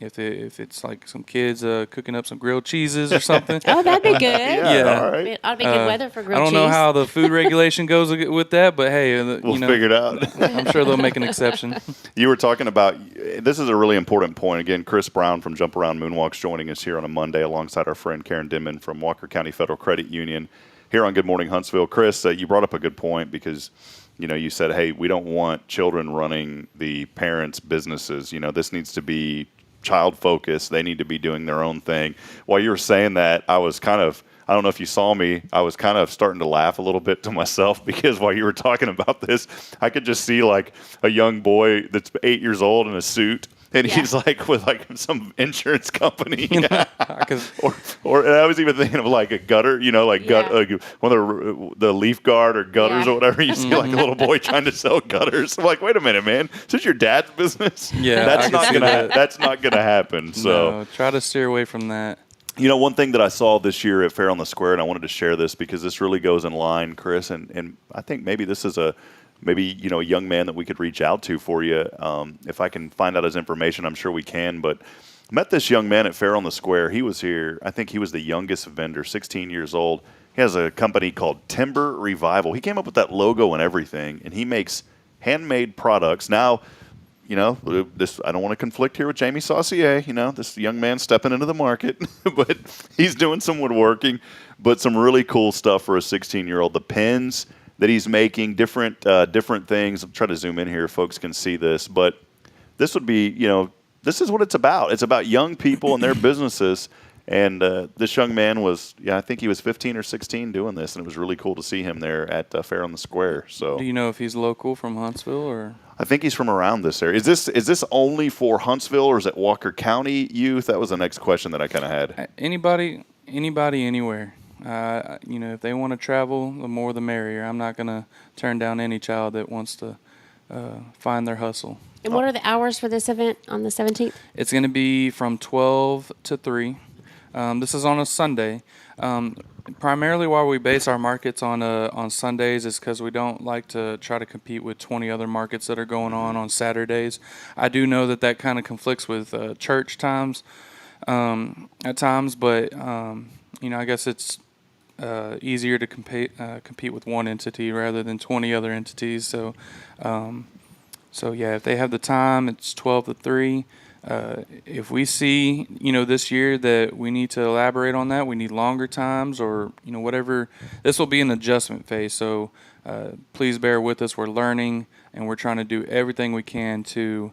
If it's like some kids cooking up some grilled cheeses or something. Oh, that'd be good. Yeah. All right. It ought to be good weather for grilled cheese. I don't know how the food regulation goes with that, but hey, We'll figure it out. I'm sure they'll make an exception. You were talking about this is a really important point. Again, Chris Brown from Jump Around Moonwalks joining us here on a Monday alongside our friend Karen Denman from Walker County Federal Credit Union here on Good Morning Huntsville. Chris, you brought up a good point because, you said, hey, we don't want children running the parents' businesses. This needs to be child-focused. They need to be doing their own thing. While you were saying that, I don't know if you saw me, I was kind of starting to laugh a little bit to myself because while you were talking about this, I could just see like a young boy that's 8 years old in a suit. And he's like with like some insurance company, or I was even thinking of like a gutter, one of the leaf guard or gutters or whatever. You see like a little boy trying to sell gutters. I'm like, wait a minute, man, is this your dad's business? Yeah, that's not gonna happen. So no, try to steer away from that. One thing that I saw this year at Fair on the Square, and I wanted to share this because this really goes in line, Chris, and I think maybe this is a young man that we could reach out to for you. If I can find out his information, I'm sure we can. But I met this young man at Fair on the Square. He was here. I think he was the youngest vendor, 16 years old. He has a company called Timber Revival. He came up with that logo and everything, and he makes handmade products. Now, this I don't want to conflict here with Jamie Saucier. This young man stepping into the market, but he's doing some woodworking, but some really cool stuff for a 16-year-old. The pens that he's making, different things. I'll try to zoom in here, folks can see this, but this would be, this is what it's about. It's about young people and their businesses. And this young man was, I think he was 15 or 16 doing this, and it was really cool to see him there at Fair on the Square. So, do you know if he's local from Huntsville or? I think he's from around this area. Is this only for Huntsville, or is it Walker County youth? That was the next question that I kind of had. Anybody, anywhere. If they want to travel, the more the merrier. I'm not going to turn down any child that wants to find their hustle. And what are the hours for this event on the 17th? It's going to be from 12 to 3. This is on a Sunday. Primarily why we base our markets on Sundays is because we don't like to try to compete with 20 other markets that are going on Saturdays. I do know that kind of conflicts with church times at times, but I guess it's easier to compete with one entity rather than 20 other entities. So if they have the time, it's 12 to 3. If we see, this year that we need to elaborate on that, we need longer times or, whatever, this will be an adjustment phase. So please bear with us. We're learning and we're trying to do everything we can to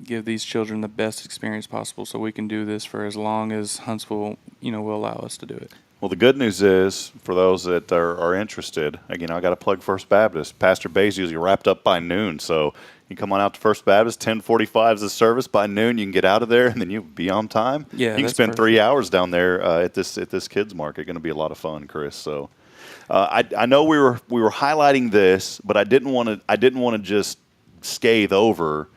give these children the best experience possible so we can do this for as long as Huntsville, will allow us to do it. Well, the good news is, for those that are interested, again, I got to plug First Baptist. Pastor Bay's usually wrapped up by noon, so you come on out to First Baptist, 10:45 is the service. By noon, you can get out of there, and then you'll be on time. Yeah, you can spend 3 hours down there at this kids market. Going to be a lot of fun, Chris. So I know we were highlighting this, but I didn't want to just scathe over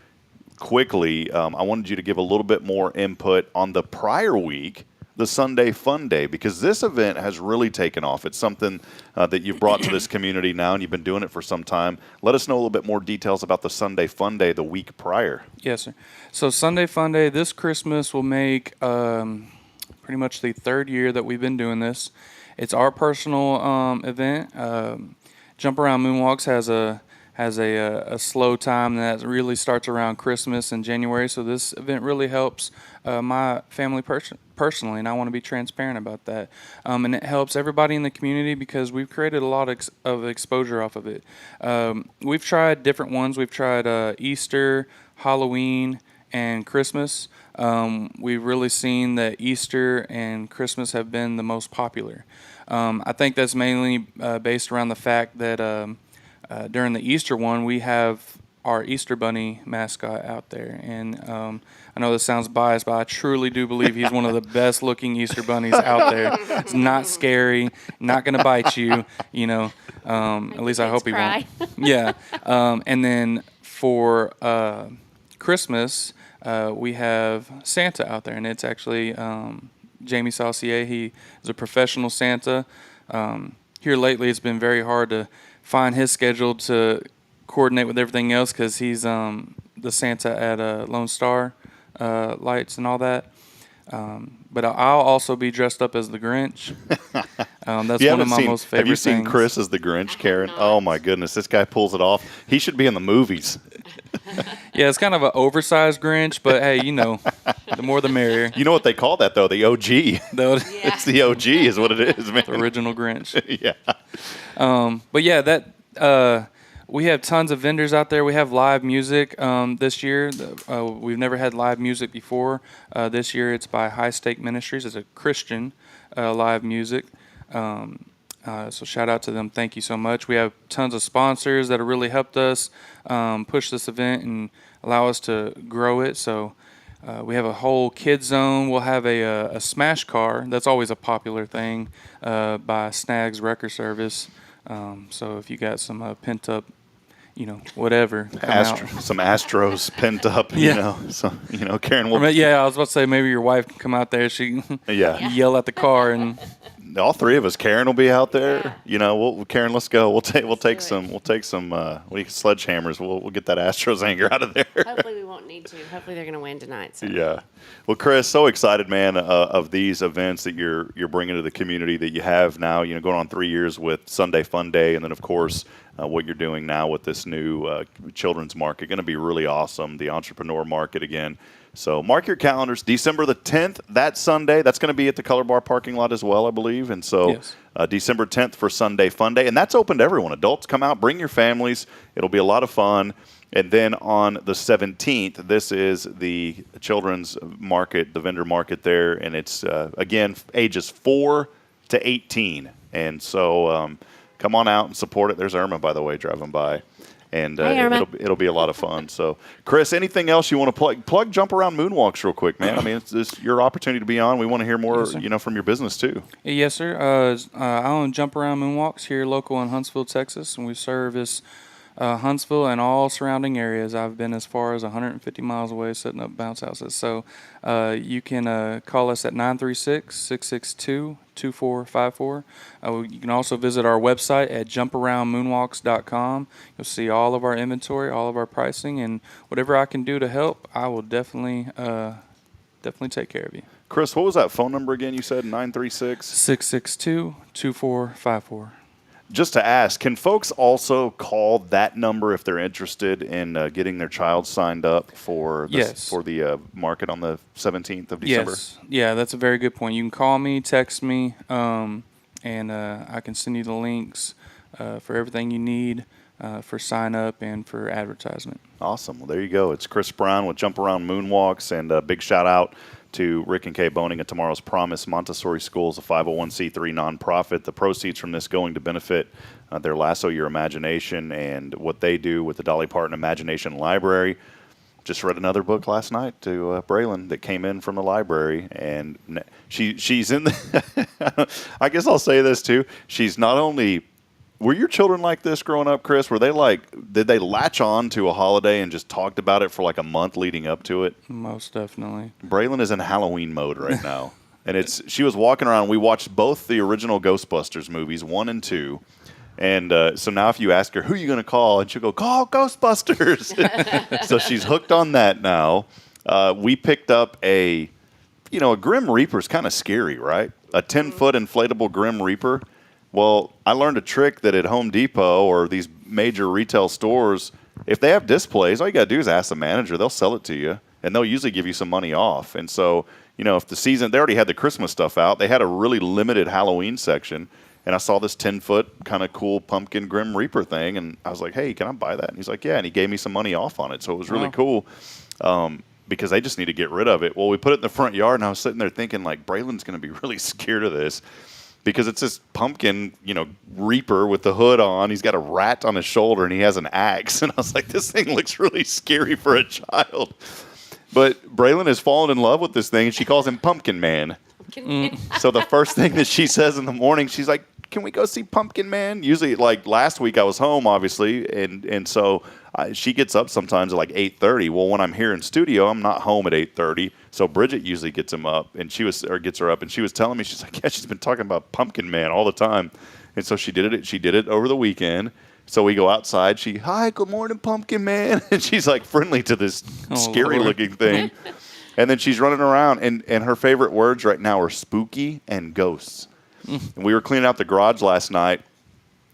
quickly. I wanted you to give a little bit more input on the prior week, the Sunday Fun Day, because this event has really taken off. It's something that you've brought to this community now, and you've been doing it for some time. Let us know a little bit more details about the Sunday Fun Day the week prior. Yes, sir. So Sunday Fun Day this Christmas will make pretty much the third year that we've been doing this. It's our personal event. Jump Around Moonwalks has a slow time that really starts around Christmas and January. So this event really helps my family personally, and I want to be transparent about that. And it helps everybody in the community because we've created a lot of exposure off of it. We've tried different ones. We've tried Easter, Halloween, and Christmas. We've really seen that Easter and Christmas have been the most popular. I think that's mainly based around the fact that during the Easter one, we have our Easter Bunny mascot out there. And I know this sounds biased, but I truly do believe he's one of the best looking Easter bunnies out there. It's not scary, not going to bite you, at least I hope he won't. Yeah. And then for Christmas, we have Santa out there, and it's actually Jamie Saucier. He is a professional Santa. Here lately, it's been very hard to find his schedule to coordinate with everything else because he's the Santa at Lone Star Lights and all that. But I'll also be dressed up as the Grinch. That's one of my most favorite things. Have you seen Chris as the Grinch, Karen? Oh, my goodness. This guy pulls it off. He should be in the movies. Yeah, it's kind of an oversized Grinch, but hey, the more the merrier. You know what they call that, though? The OG. It's the OG is what it is, man. The original Grinch. Yeah. But yeah, we have tons of vendors out there. We have live music this year. We've never had live music before. This year it's by High Stake Ministries. It's a Christian live music. So shout out to them. Thank you so much. We have tons of sponsors that have really helped us push this event and allow us to grow it. So we have a whole kids zone. We'll have a smash car. That's always a popular thing by Snags Wrecker Service. So if you got some pent up, whatever, some Astros pent up, so Karen will. Yeah, I was about to say maybe your wife can come out there. She yell at the car and. All three of us. Karen will be out there. Karen, let's go. We'll take some sledgehammers. We'll get that Astros anger out of there. Hopefully we won't need to. Hopefully they're going to win tonight. So. Yeah. Well, Chris, so excited, man, of these events that you're bringing to the community that you have now. Going on 3 years with Sunday Fun Day, and then of course what you're doing now with this new children's market. Going to be really awesome. The entrepreneur market again. So mark your calendars. December the 10th, that Sunday. That's going to be at the Color Bar parking lot as well, I believe. And so yes. December 10th for Sunday Fun Day. And that's open to everyone. Adults come out, bring your families. It'll be a lot of fun. And then on the 17th, this is the children's market, the vendor market there. And it's, again, ages 4 to 18. And so come on out and support it. There's Irma, by the way, driving by. And it'll be a lot of fun. So, Chris, anything else you want to plug? Plug Jump Around Moonwalks real quick, man. I mean, it's your opportunity to be on. We want to hear more, from your business too. Yes, sir. I own Jump Around Moonwalks here local in Huntsville, Texas, and we service Huntsville and all surrounding areas. I've been as far as 150 miles away setting up bounce houses. So you can call us at 936-662-2454. You can also visit our website at jumparoundmoonwalks.com. You'll see all of our inventory, all of our pricing, and whatever I can do to help, I will definitely take care of you. Chris, what was that phone number again? You said 936-662-2454. Just to ask, can folks also call that number if they're interested in getting their child signed up for the market on the 17th of December? Yes. Yeah, that's a very good point. You can call me, text me, and I can send you the links for everything you need for sign up and for advertisement. Awesome. Well, there you go. It's Chris Brown with Jump Around Moonwalks, and a big shout out to Rick and Kay Boning at Tomorrow's Promise Montessori Schools, a 501c3 nonprofit. The proceeds from this going to benefit their Lasso Your Imagination and what they do with the Dolly Parton Imagination Library. Just read another book last night to Braylon that came in from the library, and she's in the I guess I'll say this too. She's not only... Were your children like this growing up, Chris? Were they did they latch on to a holiday and just talked about it for like a month leading up to it? Most definitely. Braylon is in Halloween mode right now. And she was walking around. We watched both the original Ghostbusters movies, 1 and 2. And so now if you ask her, who are you going to call? And she'll go, call Ghostbusters. So she's hooked on that now. We picked up a Grim Reaper's kind of scary, right? A 10-foot inflatable Grim Reaper. Well, I learned a trick that at Home Depot or these major retail stores, if they have displays, all you got to do is ask the manager. They'll sell it to you, and they'll usually give you some money off. And so, if the season, they already had the Christmas stuff out. They had a really limited Halloween section, and I saw this 10-foot kind of cool pumpkin Grim Reaper thing, and I was like, hey, can I buy that? And he's like, yeah, and he gave me some money off on it. So it was really cool because they just need to get rid of it. Well, we put it in the front yard, and I was sitting there thinking, like, Braylon's going to be really scared of this. Because it's this pumpkin, Reaper with the hood on. He's got a rat on his shoulder, and he has an axe. And I was like, this thing looks really scary for a child. But Braylon has fallen in love with this thing, and she calls him Pumpkin Man. So the first thing that she says in the morning, she's like, can we go see Pumpkin Man? Usually, like last week, I was home, obviously, and so she gets up sometimes at like 8:30. Well, when I'm here in studio, I'm not home at 8:30. So Bridget usually gets him up, and gets her up, and she was telling me, she's like, yeah, she's been talking about Pumpkin Man all the time, and so she did it. She did it over the weekend. So we go outside. Hi, good morning, Pumpkin Man, and she's like friendly to this scary-looking thing, and then she's running around, and her favorite words right now are spooky and ghosts. And we were cleaning out the garage last night,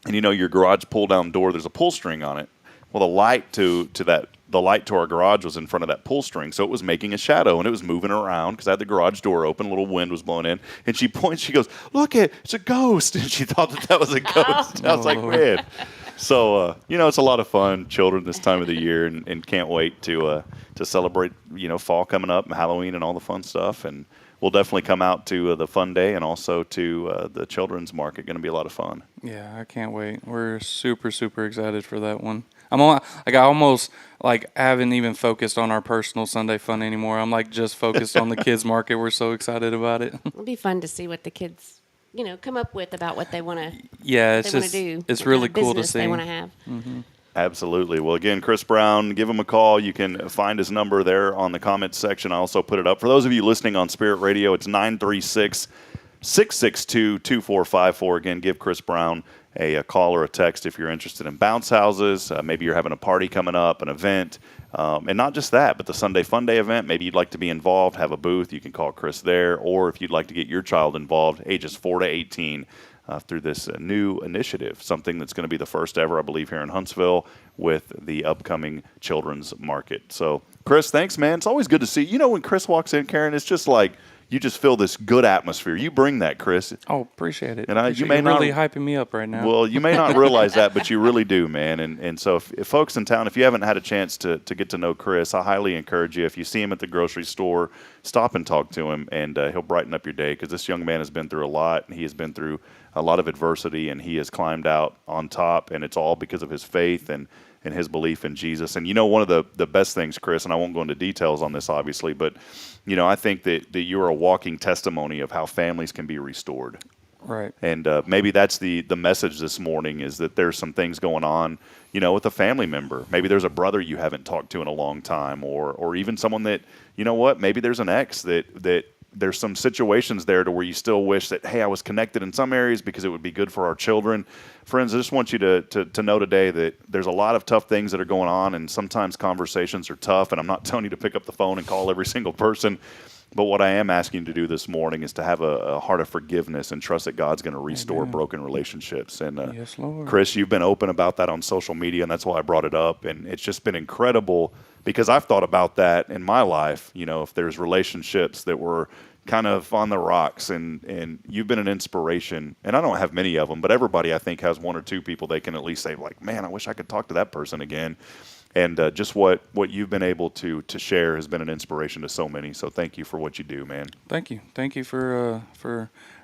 and your garage pull-down door, there's a pull string on it. Well, the light to our garage was in front of that pull string, so it was making a shadow, and it was moving around because I had the garage door open, a little wind was blowing in, and she points, she goes, "Look, it's a ghost," and she thought that was a ghost. I was like, man. So, it's a lot of fun, children this time of the year, and can't wait to celebrate, fall coming up and Halloween and all the fun stuff. And we'll definitely come out to the fun day and also to the children's market. Going to be a lot of fun. Yeah, I can't wait. We're super, super excited for that one. I almost haven't even focused on our personal Sunday fun anymore. I'm just focused on the kids market. We're so excited about it. It'll be fun to see what the kids come up with about what they want to. Yeah, do. It's really cool to see. They want to have. Mm-hmm. Absolutely. Well, again, Chris Brown, give him a call. You can find his number there on the comments section. I also put it up. For those of you listening on Spirit Radio, it's 936-662-2454. Again, give Chris Brown a call or a text if you're interested in bounce houses. Maybe you're having a party coming up, an event. And not just that, but the Sunday Fun Day event. Maybe you'd like to be involved, have a booth. You can call Chris there. Or if you'd like to get your child involved, ages 4 to 18, through this new initiative, something that's going to be the first ever, I believe, here in Huntsville with the upcoming children's market. So, Chris, thanks, man. It's always good to see you. When Chris walks in, Karen, it's just like you just feel this good atmosphere. You bring that, Chris. Oh, appreciate it. And you may not really hyping me up right now. Well, you may not realize that, but you really do, man. And so if folks in town, if you haven't had a chance to get to know Chris, I highly encourage you. If you see him at the grocery store, stop and talk to him, and he'll brighten up your day, because this young man has been through a lot, and he has been through a lot of adversity, and he has climbed out on top, and it's all because of his faith and his belief in Jesus. And one of the best things, Chris, and I won't go into details on this, obviously, but I think that you're a walking testimony of how families can be restored. Right. And maybe that's the message this morning, is that there's some things going on, with a family member. Maybe there's a brother you haven't talked to in a long time, or even someone that, maybe there's an ex that there's some situations there to where you still wish that, hey, I was connected in some areas because it would be good for our children. Friends, I just want you to know today that there's a lot of tough things that are going on, and sometimes conversations are tough, and I'm not telling you to pick up the phone and call every single person. But what I am asking you to do this morning is to have a heart of forgiveness and trust that God's going to restore broken relationships. And yes, Lord. Chris, you've been open about that on social media, and that's why I brought it up. And it's just been incredible, because I've thought about that in my life. If there's relationships that were kind of on the rocks, and you've been an inspiration. And I don't have many of them, but everybody, I think, has one or two people they can at least say, like, man, I wish I could talk to that person again. And just what you've been able to share has been an inspiration to so many. So thank you for what you do, man. Thank you for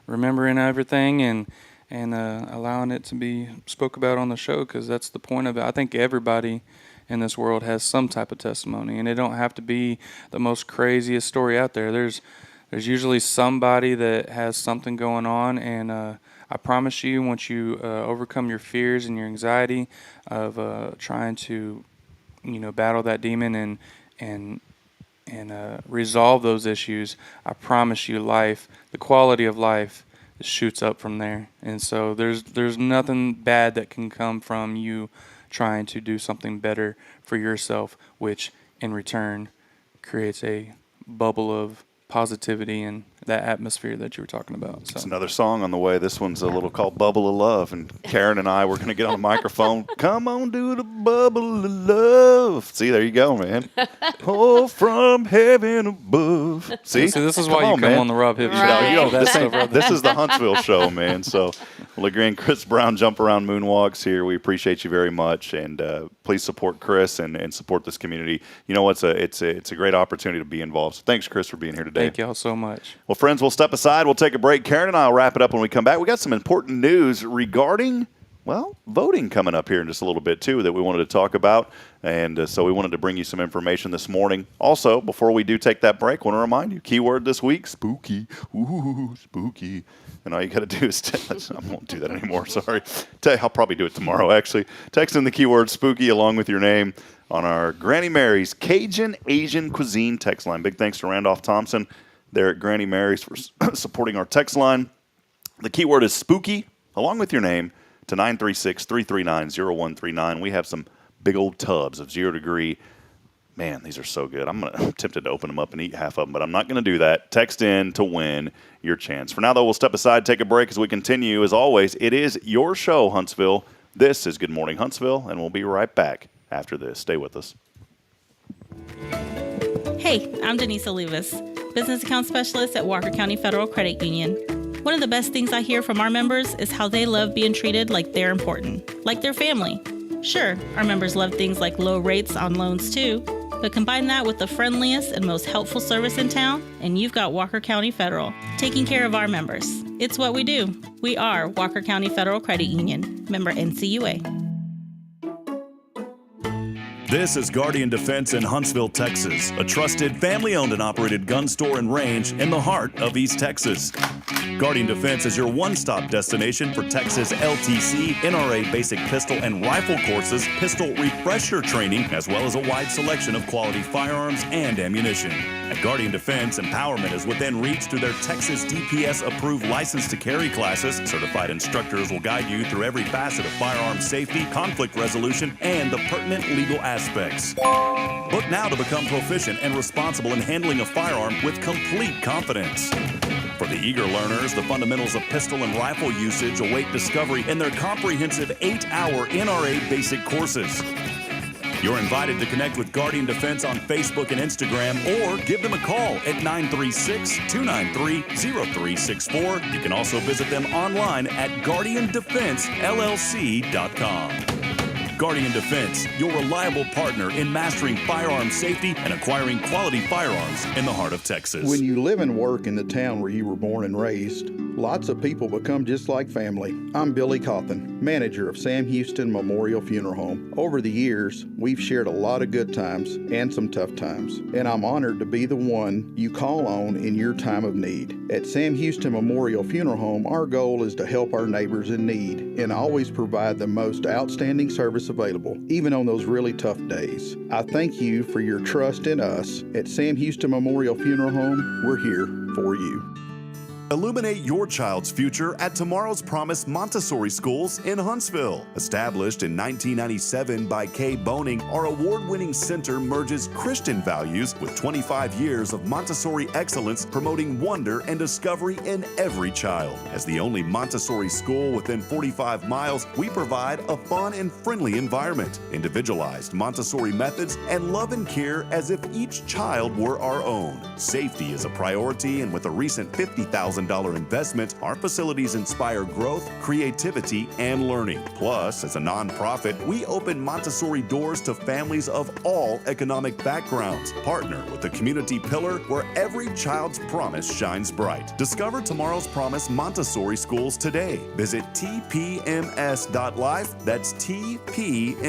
remembering everything and allowing it to be spoke about on the show, because that's the point of it. I think everybody in this world has some type of testimony, and it don't have to be the most craziest story out there. There's usually somebody that has something going on, and I promise you, once you overcome your fears and your anxiety of trying to battle that demon and resolve those issues, I promise you, the quality of life shoots up from there. And so there's nothing bad that can come from you trying to do something better for yourself, which in return creates a bubble of positivity and that atmosphere that you were talking about. So. It's another song on the way. This one's a little called Bubble of Love, and Karen and I, we're going to get on the microphone. Come on, do the bubble of love. See, there you go, man. Oh, from heaven above. See, this is why you come on the Rob Hibbs show. This is the Huntsville show, man. So, well, again, Chris Brown, Jump Around Moonwalks here. We appreciate you very much, and please support Chris and support this community. It's a great opportunity to be involved. So thanks, Chris, for being here today. Thank y'all so much. Well, friends, we'll step aside. We'll take a break. Karen and I will wrap it up when we come back. We got some important news regarding, voting coming up here in just a little bit, too, that we wanted to talk about. And so we wanted to bring you some information this morning. Also, before we do take that break, I want to remind you, keyword this week, spooky. Ooh, spooky. And all you got to do is I won't do that anymore, sorry. I'll probably do it tomorrow, actually. Text in the keyword spooky along with your name on our Granny Mary's Cajun Asian Cuisine text line. Big thanks to Randolph Thompson there at Granny Mary's for supporting our text line. The keyword is spooky along with your name to 936-339-0139. We have some big old tubs of 0 degree. Man, these are so good. I'm tempted to open them up and eat half of them, but I'm not going to do that. Text in to win your chance. For now, though, we'll step aside, take a break as we continue. As always, it is your show, Huntsville. This is Good Morning Huntsville, and we'll be right back after this. Stay with us. Hey, I'm Denise Olivas, Business Account Specialist at Walker County Federal Credit Union. One of the best things I hear from our members is how they love being treated like they're important, like their family. Sure, our members love things like low rates on loans too, but combine that with the friendliest and most helpful service in town, and you've got Walker County Federal, taking care of our members. It's what we do. We are Walker County Federal Credit Union, member NCUA. This is Guardian Defense in Huntsville, Texas, a trusted family-owned and operated gun store and range in the heart of East Texas. Guardian Defense is your one-stop destination for Texas LTC, NRA basic pistol and rifle courses, pistol refresher training, as well as a wide selection of quality firearms and ammunition. At Guardian Defense, empowerment is within reach through their Texas DPS-approved license to carry classes. Certified instructors will guide you through every facet of firearm safety, conflict resolution, and the pertinent legal aspects. Book now to become proficient and responsible in handling a firearm with complete confidence. For the eager learners, the fundamentals of pistol and rifle usage await discovery in their comprehensive 8-hour NRA basic courses. You're invited to connect with Guardian Defense on Facebook and Instagram, or give them a call at 936-293-0364. You can also visit them online at guardiandefensellc.com. Guardian Defense, your reliable partner in mastering firearm safety and acquiring quality firearms in the heart of Texas. When you live and work in the town where you were born and raised, lots of people become just like family. I'm Billy Cawthon, manager of Sam Houston Memorial Funeral Home. Over the years, we've shared a lot of good times and some tough times, and I'm honored to be the one you call on in your time of need. At Sam Houston Memorial Funeral Home, our goal is to help our neighbors in need and always provide the most outstanding service available, even on those really tough days. I thank you for your trust in us. At Sam Houston Memorial Funeral Home, we're here for you. Illuminate your child's future at Tomorrow's Promise Montessori Schools in Huntsville. Established in 1997 by Kay Boning, our award-winning center merges Christian values with 25 years of Montessori excellence, promoting wonder and discovery in every child. As the only Montessori school within 45 miles, we provide a fun and friendly environment, individualized Montessori methods, and love and care as if each child were our own. Safety is a priority, and with a recent $50,000 investment, our facilities inspire growth, creativity, and learning. Plus, as a nonprofit, we open Montessori doors to families of all economic backgrounds. Partner with the community pillar where every child's promise shines bright. Discover Tomorrow's Promise Montessori Schools today. Visit tpms.life. That's tpms.life.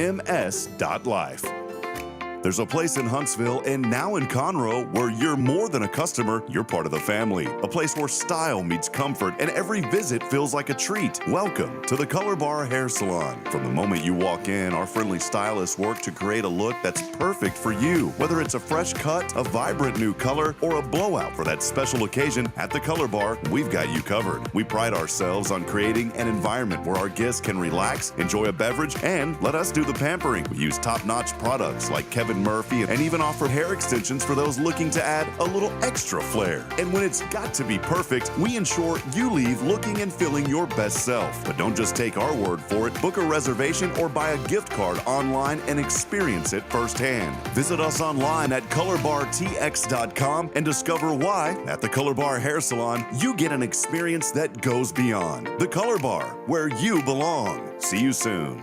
There's a place in Huntsville and now in Conroe where you're more than a customer, you're part of the family. A place where style meets comfort and every visit feels like a treat. Welcome to the Color Bar Hair Salon. From the moment you walk in, our friendly stylists work to create a look that's perfect for you. Whether it's a fresh cut, a vibrant new color, or a blowout for that special occasion, at the Color Bar, we've got you covered. We pride ourselves on creating an environment where our guests can relax, enjoy a beverage, and let us do the pampering. We use top-notch products like Kevin Murphy and even offer hair extensions for those looking to add a little extra flair. And when it's got to be perfect, we ensure you leave looking and feeling your best self. But don't just take our word for it. Book a reservation or buy a gift card online and experience it firsthand. Visit us online at colorbartx.com and discover why at the Color Bar Hair Salon you get an experience that goes beyond. The Color Bar, where you belong. See you soon.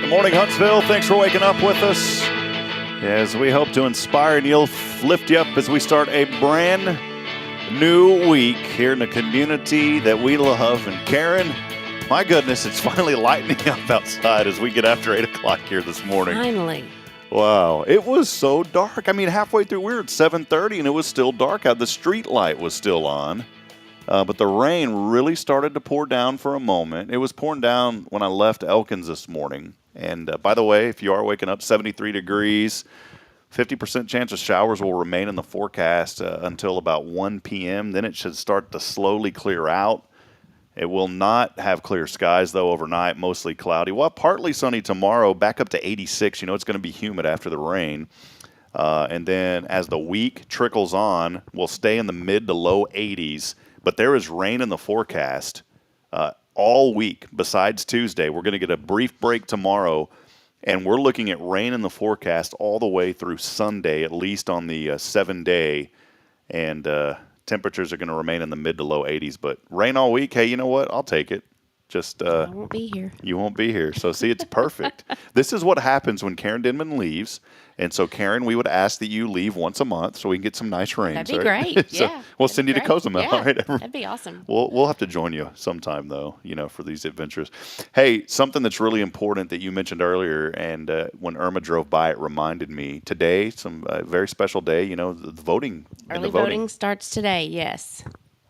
Good morning, Huntsville. Thanks for waking up with us as we hope to inspire and lift you up as we start a brand new week here in the community that we love. And Karen, my goodness, it's finally lightening up outside as we get after 8 o'clock here this morning. Finally. Wow, it was so dark. I mean, halfway through, we were at 7:30 and it was still dark out. The street light was still on, but the rain really started to pour down for a moment. It was pouring down when I left Elkins this morning. And by the way, if you are waking up, 73 degrees, 50% chance of showers will remain in the forecast until about 1 p.m. Then it should start to slowly clear out. It will not have clear skies, though, overnight, mostly cloudy. Well, partly sunny tomorrow, back up to 86. You know, it's going to be humid after the rain. And then as the week trickles on, we'll stay in the mid to low 80s. But there is rain in the forecast all week besides Tuesday. We're going to get a brief break tomorrow, and we're looking at rain in the forecast all the way through Sunday, at least on the 7-day. And temperatures are going to remain in the mid to low 80s. But rain all week, hey, you know what? I'll take it. Just I won't be here. You won't be here. So, see, it's perfect. This is what happens when Karen Denman leaves. And so, Karen, we would ask that you leave once a month so we can get some nice rains. That'd be great. So Yeah. we'll send you to Cozumel. Yeah, All right? that'd be awesome. We'll have to join you sometime, though, for these adventures. Hey, something that's really important that you mentioned earlier, and when Irma drove by, it reminded me. Today, some very special day, the voting. Early voting starts today, yes.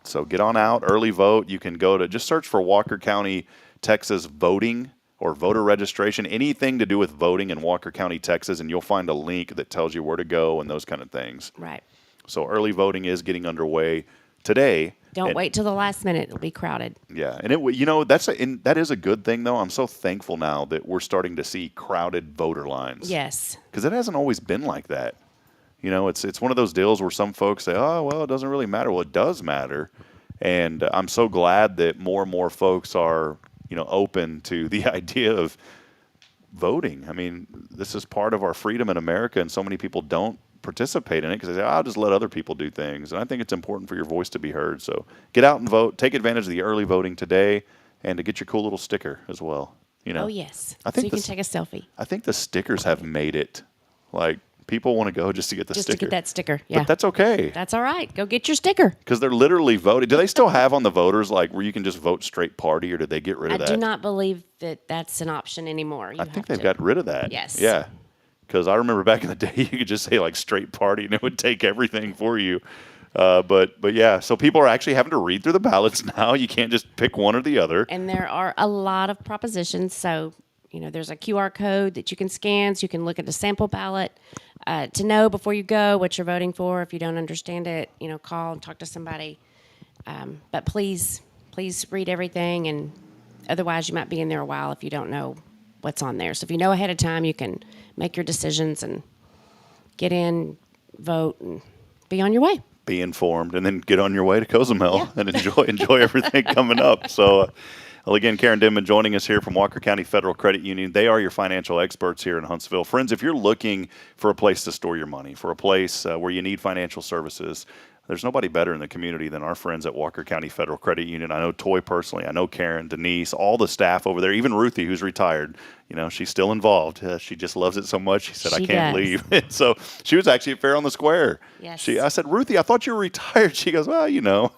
So get on out, early vote. You can go to, just search for Walker County, Texas voting or voter registration, anything to do with voting in Walker County, Texas, and you'll find a link that tells you where to go and those kind of things. Right. So early voting is getting underway today. Don't wait till the last minute. It'll be crowded. Yeah. And that is a good thing, though. I'm so thankful now that we're starting to see crowded voter lines. Yes. Because it hasn't always been like that. It's one of those deals where some folks say, oh, well, it doesn't really matter. Well, it does matter. And I'm so glad that more and more folks are open to the idea of voting. I mean, this is part of our freedom in America, and so many people don't participate in it because they say, I'll just let other people do things. And I think it's important for your voice to be heard. So get out and vote. Take advantage of the early voting today and to get your cool little sticker as well. Oh, yes. I think so you can take a selfie. I think the stickers have made it. Like, people want to go just to get the sticker. Just to get that sticker, yeah. But that's okay. That's all right. Go get your sticker. Because they're literally voting. Do they still have on the voters, like, where you can just vote straight party, or did they get rid of that? I do not believe that that's an option anymore. I think they've got rid of that. Yes. Yeah. Because I remember back in the day, you could just say, like, straight party, and it would take everything for you. But yeah, so people are actually having to read through the ballots now. You can't just pick one or the other. And there are a lot of propositions, so there's a QR code that you can scan, so you can look at the sample ballot to know before you go what you're voting for. If you don't understand it, call and talk to somebody. But please read everything, and otherwise you might be in there a while if you don't know what's on there. So if you know ahead of time, you can make your decisions and get in, vote, and be on your way. Be informed, and then get on your way to Cozumel and enjoy everything coming up. So. Well, again, Karen Denman joining us here from Walker County Federal Credit Union. They are your financial experts here in Huntsville. Friends, if you're looking for a place to store your money, for a place where you need financial services, there's nobody better in the community than our friends at Walker County Federal Credit Union. I know Toy personally. I know Karen, Denise, all the staff over there, even Ruthie, who's retired. She's still involved. She just loves it so much. She said, I can't leave. And so she was actually at Fair on the Square. Yes. I said, Ruthie, I thought you were retired. She goes, well,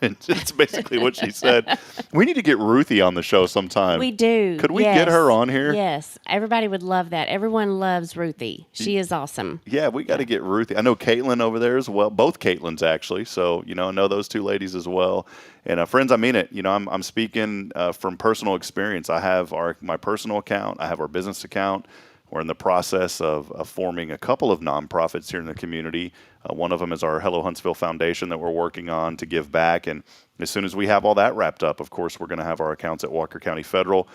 and it's basically what she said. We need to get Ruthie on the show sometime. We do. Could we get her on here? Yes. Everybody would love that. Everyone loves Ruthie. She is awesome. Yeah, we got to get Ruthie. I know Caitlin over there as well. Both Caitlins, actually. So, I know those two ladies as well. And friends, I mean it. I'm speaking from personal experience. I have my personal account. I have our business account. We're in the process of forming a couple of nonprofits here in the community. One of them is our Hello Huntsville Foundation that we're working on to give back. And as soon as we have all that wrapped up, of course, we're going to have our accounts at Walker County Federal.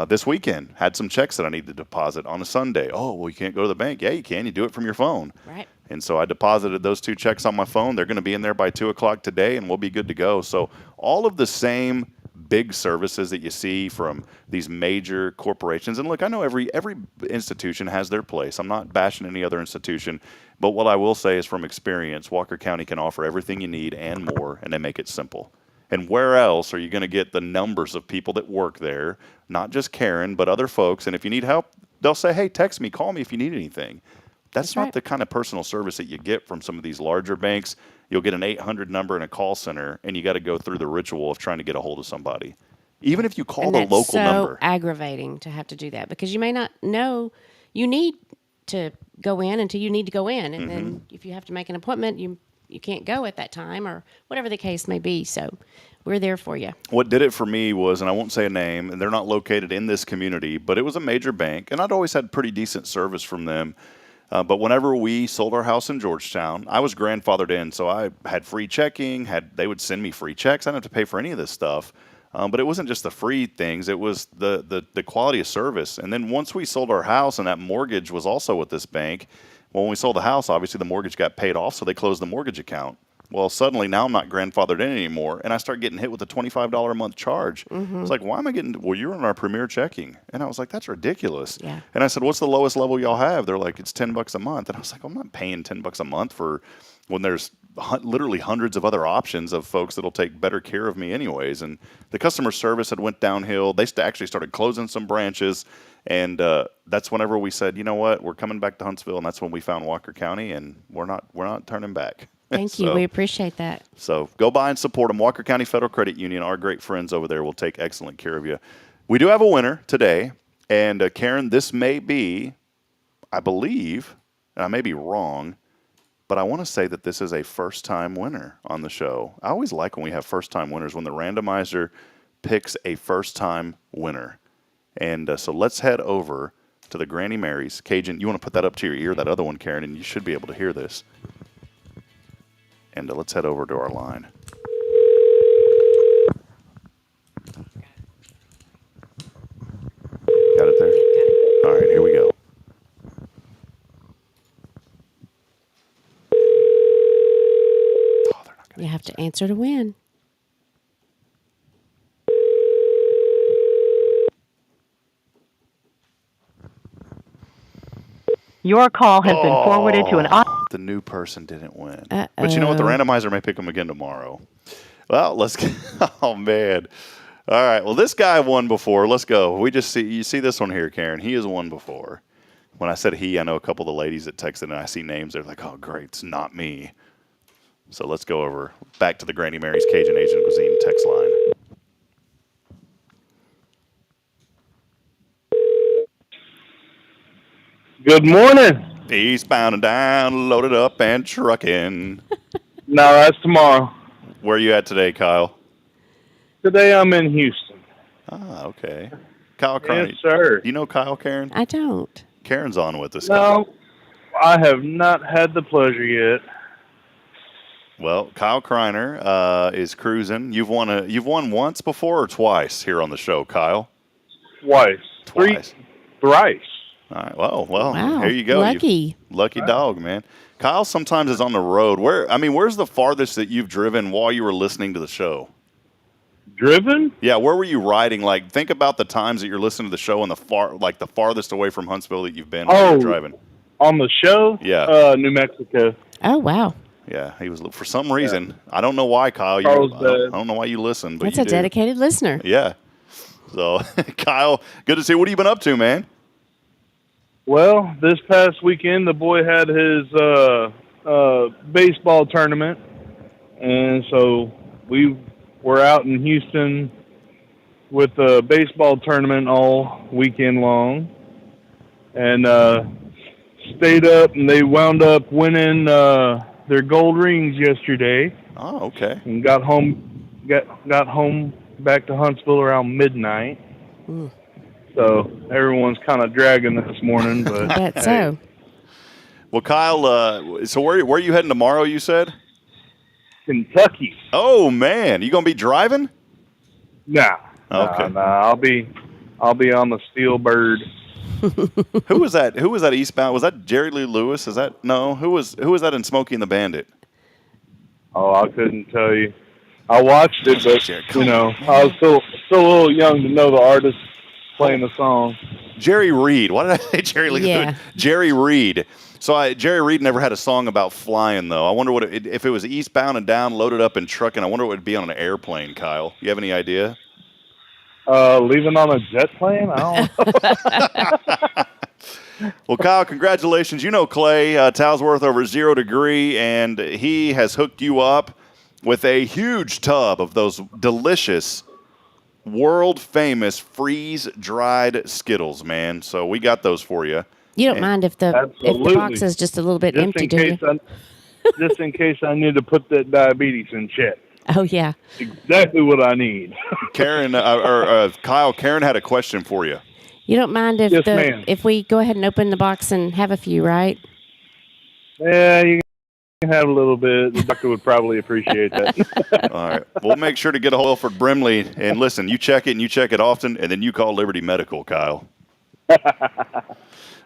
This weekend, had some checks that I need to deposit on a Sunday. Oh, well, you can't go to the bank. Yeah, you can. You do it from your phone. Right. And so I deposited those 2 checks on my phone. They're going to be in there by 2 o'clock today, and we'll be good to go. So all of the same big services that you see from these major corporations. And look, I know every institution has their place. I'm not bashing any other institution. But what I will say is from experience, Walker County can offer everything you need and more, and they make it simple. And where else are you going to get the numbers of people that work there? Not just Karen, but other folks. And if you need help, they'll say, hey, text me, call me if you need anything. That's not the kind of personal service that you get from some of these larger banks. You'll get an 800 number in a call center, and you got to go through the ritual of trying to get a hold of somebody. Even if you call the local number. It's so aggravating to have to do that because you may not know you need to go in until you need to go in. And then if you have to make an appointment, you can't go at that time or whatever the case may be. So we're there for you. What did it for me was, and I won't say a name, and they're not located in this community, but it was a major bank, and I'd always had pretty decent service from them. But whenever we sold our house in Georgetown, I was grandfathered in, so I had free checking. They would send me free checks. I didn't have to pay for any of this stuff. But it wasn't just the free things. It was the quality of service. And then once we sold our house and that mortgage was also with this bank, Well, when we sold the house, obviously the mortgage got paid off, so they closed the mortgage account. Well, suddenly now I'm not grandfathered in anymore, and I start getting hit with a $25 a month charge. It's like, why am I getting? Well, you're on our premier checking, and I was like, that's ridiculous. Yeah. And I said, what's the lowest level y'all have? They're like, it's $10 a month, and I was like, I'm not paying $10 a month for when there's literally hundreds of other options of folks that'll take better care of me anyways. And the customer service had went downhill. They actually started closing some branches, and that's whenever we said, you know what, we're coming back to Huntsville, and that's when we found Walker County, and we're not turning back. Thank you. We appreciate that. So go by and support them. Walker County Federal Credit Union, our great friends over there, will take excellent care of you. We do have a winner today. And Karen, this may be, I believe, and I may be wrong, but I want to say that this is a first-time winner on the show. I always like when we have first-time winners, when the randomizer picks a first-time winner. And so let's head over to the Granny Mary's. Cajun, you want to put that up to your ear, that other one, Karen, and you should be able to hear this. And let's head over to our line. Got it there? All right, here we go. Oh, they're not gonna You have to answer to win. Your call has been forwarded to an... The new person didn't win. But you know what? The randomizer may pick them again tomorrow. Well, let's get... Oh, man. All right. Well, this guy won before. Let's go. You see this one here, Karen. He has won before. When I said he, I know a couple of the ladies that texted, and I see names. They're like, oh, great. It's not me. So let's go over back to the Granny Mary's Cajun Asian Cuisine text line. Good morning. Eastbound and down, loaded up and trucking. No, that's tomorrow. Where are you at today, Kyle? Today I'm in Houston. Ah, okay. Kyle Karen. Yes, sir. Do you know Kyle, Karen? I don't. Karen's on with us. No, I have not had the pleasure yet. Well, Kyle Kreiner is cruising. You've won once before or twice here on the show, Kyle? Twice. Thrice. All right. Well, Wow. here you go. Lucky. Lucky dog, man. Kyle sometimes is on the road. Where's the farthest that you've driven while you were listening to the show? Driven? Yeah, where were you riding? Like, think about the times that you're listening to the show and the farthest away from Huntsville that you've been while you're driving. On the show? Yeah. New Mexico. Oh, wow. Yeah, he was for some reason. Yeah. I don't know why, Kyle. I don't know why you listen, but that's you a dedicated listener. Yeah. So, Kyle, good to see you. What have you been up to, man? Well, this past weekend, the boy had his baseball tournament, and so we were out in Houston with the baseball tournament all weekend long, and stayed up, and they wound up winning their gold rings yesterday. Oh, okay. And got home back to Huntsville around midnight. Ooh. So everyone's kind of dragging this morning, but I bet so. Well, Kyle, so where are you heading tomorrow? You said Kentucky. Oh man, you gonna be driving? Nah. Okay. Nah, I'll be on the Steel Bird. Who was that? Who was that eastbound? Was that Jerry Lee Lewis? Is that no? Who was that in Smokey and the Bandit? Oh, I couldn't tell you. I watched it, but I was still a little young to know the artist playing the song. Jerry Reed. Why did I say Jerry Lee? Yeah. Jerry Reed. So Jerry Reed never had a song about flying, though. I wonder if it was eastbound and down, loaded up and trucking. I wonder what it would be on an airplane, Kyle. You have any idea? Leaving on a jet plane? I don't know. Well, Kyle, congratulations. You know Clay Talsworth over 0 Degree, and he has hooked you up with a huge tub of those delicious, world-famous freeze-dried Skittles, man. So we got those for you. You don't mind if the box is just a little bit empty, do you? Just in case I need to put that diabetes in check. Oh, yeah. Exactly what I need. Karen, Kyle, Karen had a question for you. You don't mind if ma'am. if we go ahead and open the box and have a few, right? Yeah, you can have a little bit. The doctor would probably appreciate that. All right. We'll make sure to get a hold of Wilford Brimley. And listen, you check it and you check it often, and then you call Liberty Medical, Kyle. All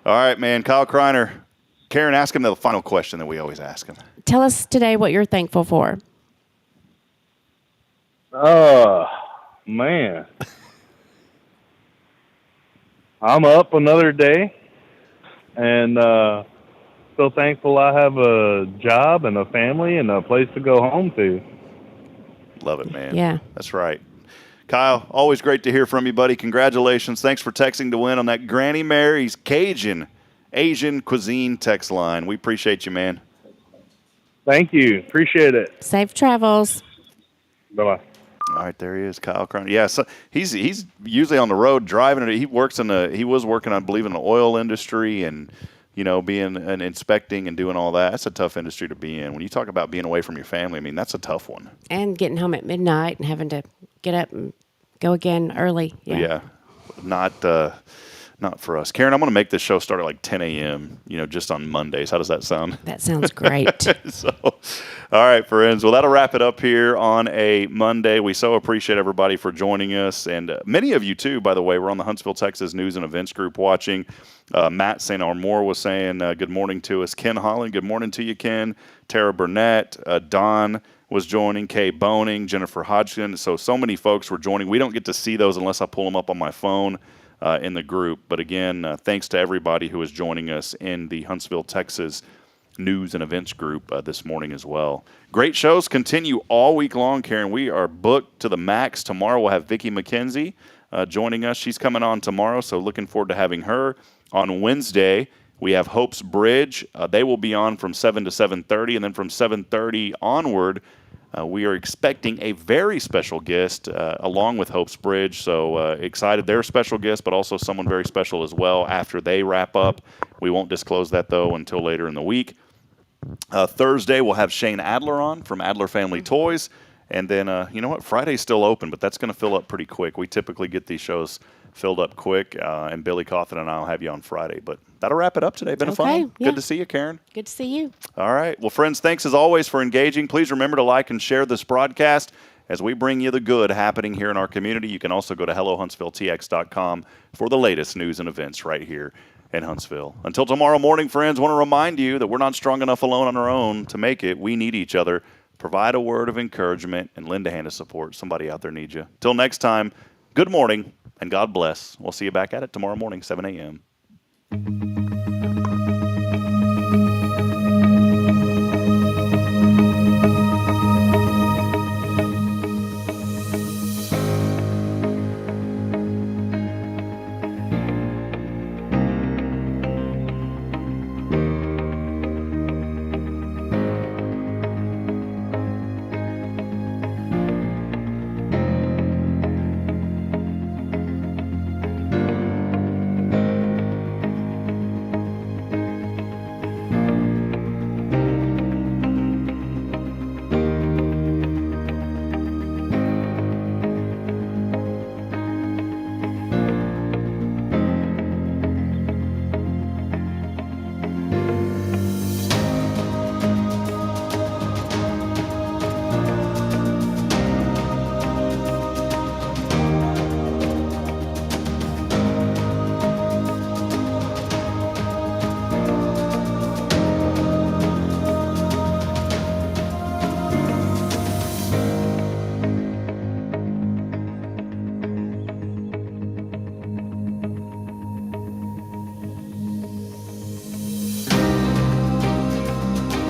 right, man. Kyle Kreiner, Karen, ask him the final question that we always ask him. Tell us today what you're thankful for. Man. I'm up another day, and so thankful I have a job and a family and a place to go home to. Love it, man. Yeah. That's right. Kyle, always great to hear from you, buddy. Congratulations. Thanks for texting to win on that Granny Mary's Cajun Asian cuisine text line. We appreciate you, man. Thank you. Appreciate it. Safe travels. Bye-bye. All right, there he is, Kyle Cronin. Yeah, so he's usually on the road driving. He was working, I believe, in the oil industry and, being and inspecting and doing all that. That's a tough industry to be in. When you talk about being away from your family, I mean, that's a tough one. And getting home at midnight and having to get up and go again early. Yeah. Not for us. Karen, I'm going to make this show start at like 10 a.m., just on Mondays. How does that sound? That sounds great. All right, friends. Well, that'll wrap it up here on a Monday. We so appreciate everybody for joining us. And many of you, too, by the way. We're on the Huntsville, Texas News and Events group watching. Matt St. Armour was saying good morning to us. Ken Holland, good morning to you, Ken. Tara Burnett, Don was joining, Kay Boning, Jennifer Hodgkin. So many folks were joining. We don't get to see those unless I pull them up on my phone. In the group. But again, thanks to everybody who is joining us in the Huntsville, Texas News and Events group this morning as well. Great shows continue all week long, Karen. We are booked to the max. Tomorrow we'll have Vicki McKenzie joining us. She's coming on tomorrow, so looking forward to having her. On Wednesday, we have Hope's Bridge. They will be on from 7 to 7:30, and then from 7:30 onward, we are expecting a very special guest along with Hope's Bridge. So excited. They're a special guest, but also someone very special as well after they wrap up. We won't disclose that, though, until later in the week. Thursday, we'll have Shane Adler on from Adler Family Toys. And then, you know what? Friday's still open, but that's going to fill up pretty quick. We typically get these shows filled up quick, and Billy Cawthon and I will have you on Friday. But that'll wrap it up today. Been a fun. Yeah. Good to see you, Karen. Good to see you. All right. Well, friends, thanks as always for engaging. Please remember to like and share this broadcast as we bring you the good happening here in our community. You can also go to HelloHuntsvilleTX.com for the latest news and events right here in Huntsville. Until tomorrow morning, friends, I want to remind you that we're not strong enough alone on our own to make it. We need each other. Provide a word of encouragement and lend a hand of support. Somebody out there needs you. Till next time, good morning and God bless. We'll see you back at it tomorrow morning, 7 a.m.